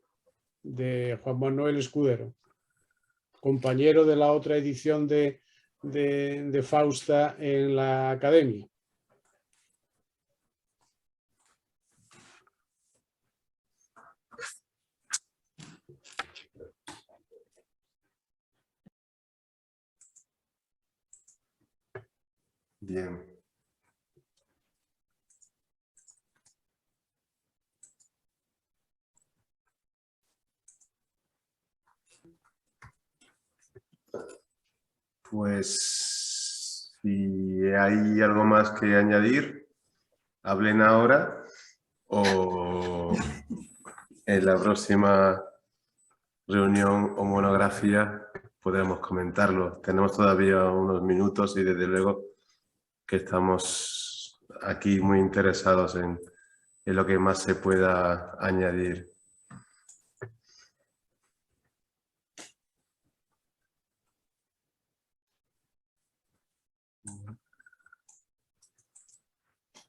de Juan Manuel Escudero, compañero de la otra edición de Fausta en la Academia. Bien. Pues si hay algo más que añadir, hablen ahora o en la próxima reunión o monografía podremos comentarlo. Tenemos todavía unos minutos y desde luego que estamos aquí muy interesados en lo que más se pueda añadir.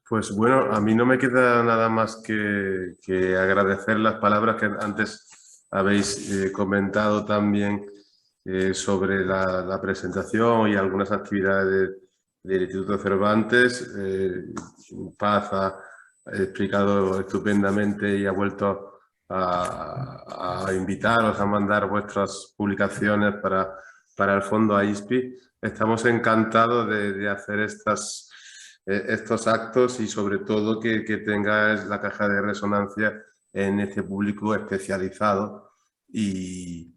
Pues bueno, a mí no me queda nada más que agradecer las palabras que antes habéis comentado también sobre la presentación y algunas actividades del Instituto Cervantes. Paz ha explicado estupendamente y ha vuelto a invitaros a mandar vuestras publicaciones para el Fondo AISPI. Estamos encantados de hacer estos actos y sobre todo que tengáis la caja de resonancia en este público especializado y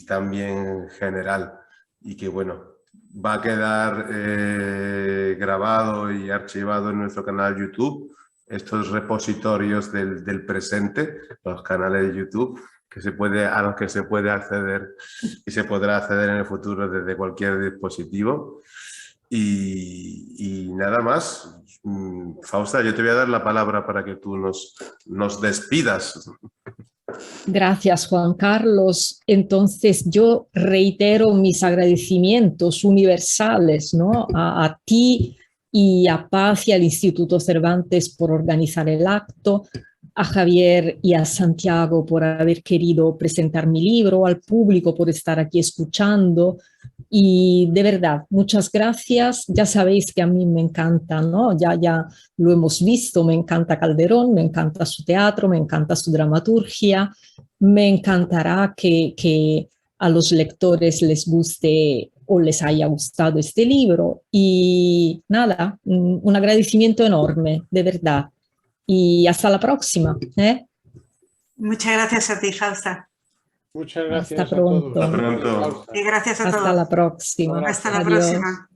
también general, y que bueno, va a quedar grabado y archivado en nuestro canal YouTube, estos repositorios del presente, los canales de YouTube a los que se puede acceder y se podrá acceder en el futuro desde cualquier dispositivo. Y nada más. Fausta, yo te voy a dar la palabra para que tú nos despidas. Gracias, Juan Carlos. Entonces, yo reitero mis agradecimientos universales, ¿no? a ti y a Paz y al Instituto Cervantes por organizar el acto, a Javier y a Santiago por haber querido presentar mi libro, al público por estar aquí escuchando. Y de verdad, muchas gracias. Ya sabéis que a mí me encanta, ¿no? Ya lo hemos visto, me encanta Calderón, me encanta su teatro, me encanta su dramaturgia. Me encantará que a los lectores les guste o les haya gustado este libro. Y nada, un agradecimiento enorme, de verdad. Y hasta la próxima. Muchas gracias a ti, Fausta. Muchas gracias Hasta a todos. pronto. Hasta pronto. Y gracias a todos. Hasta la próxima. Hasta la Adiós. próxima.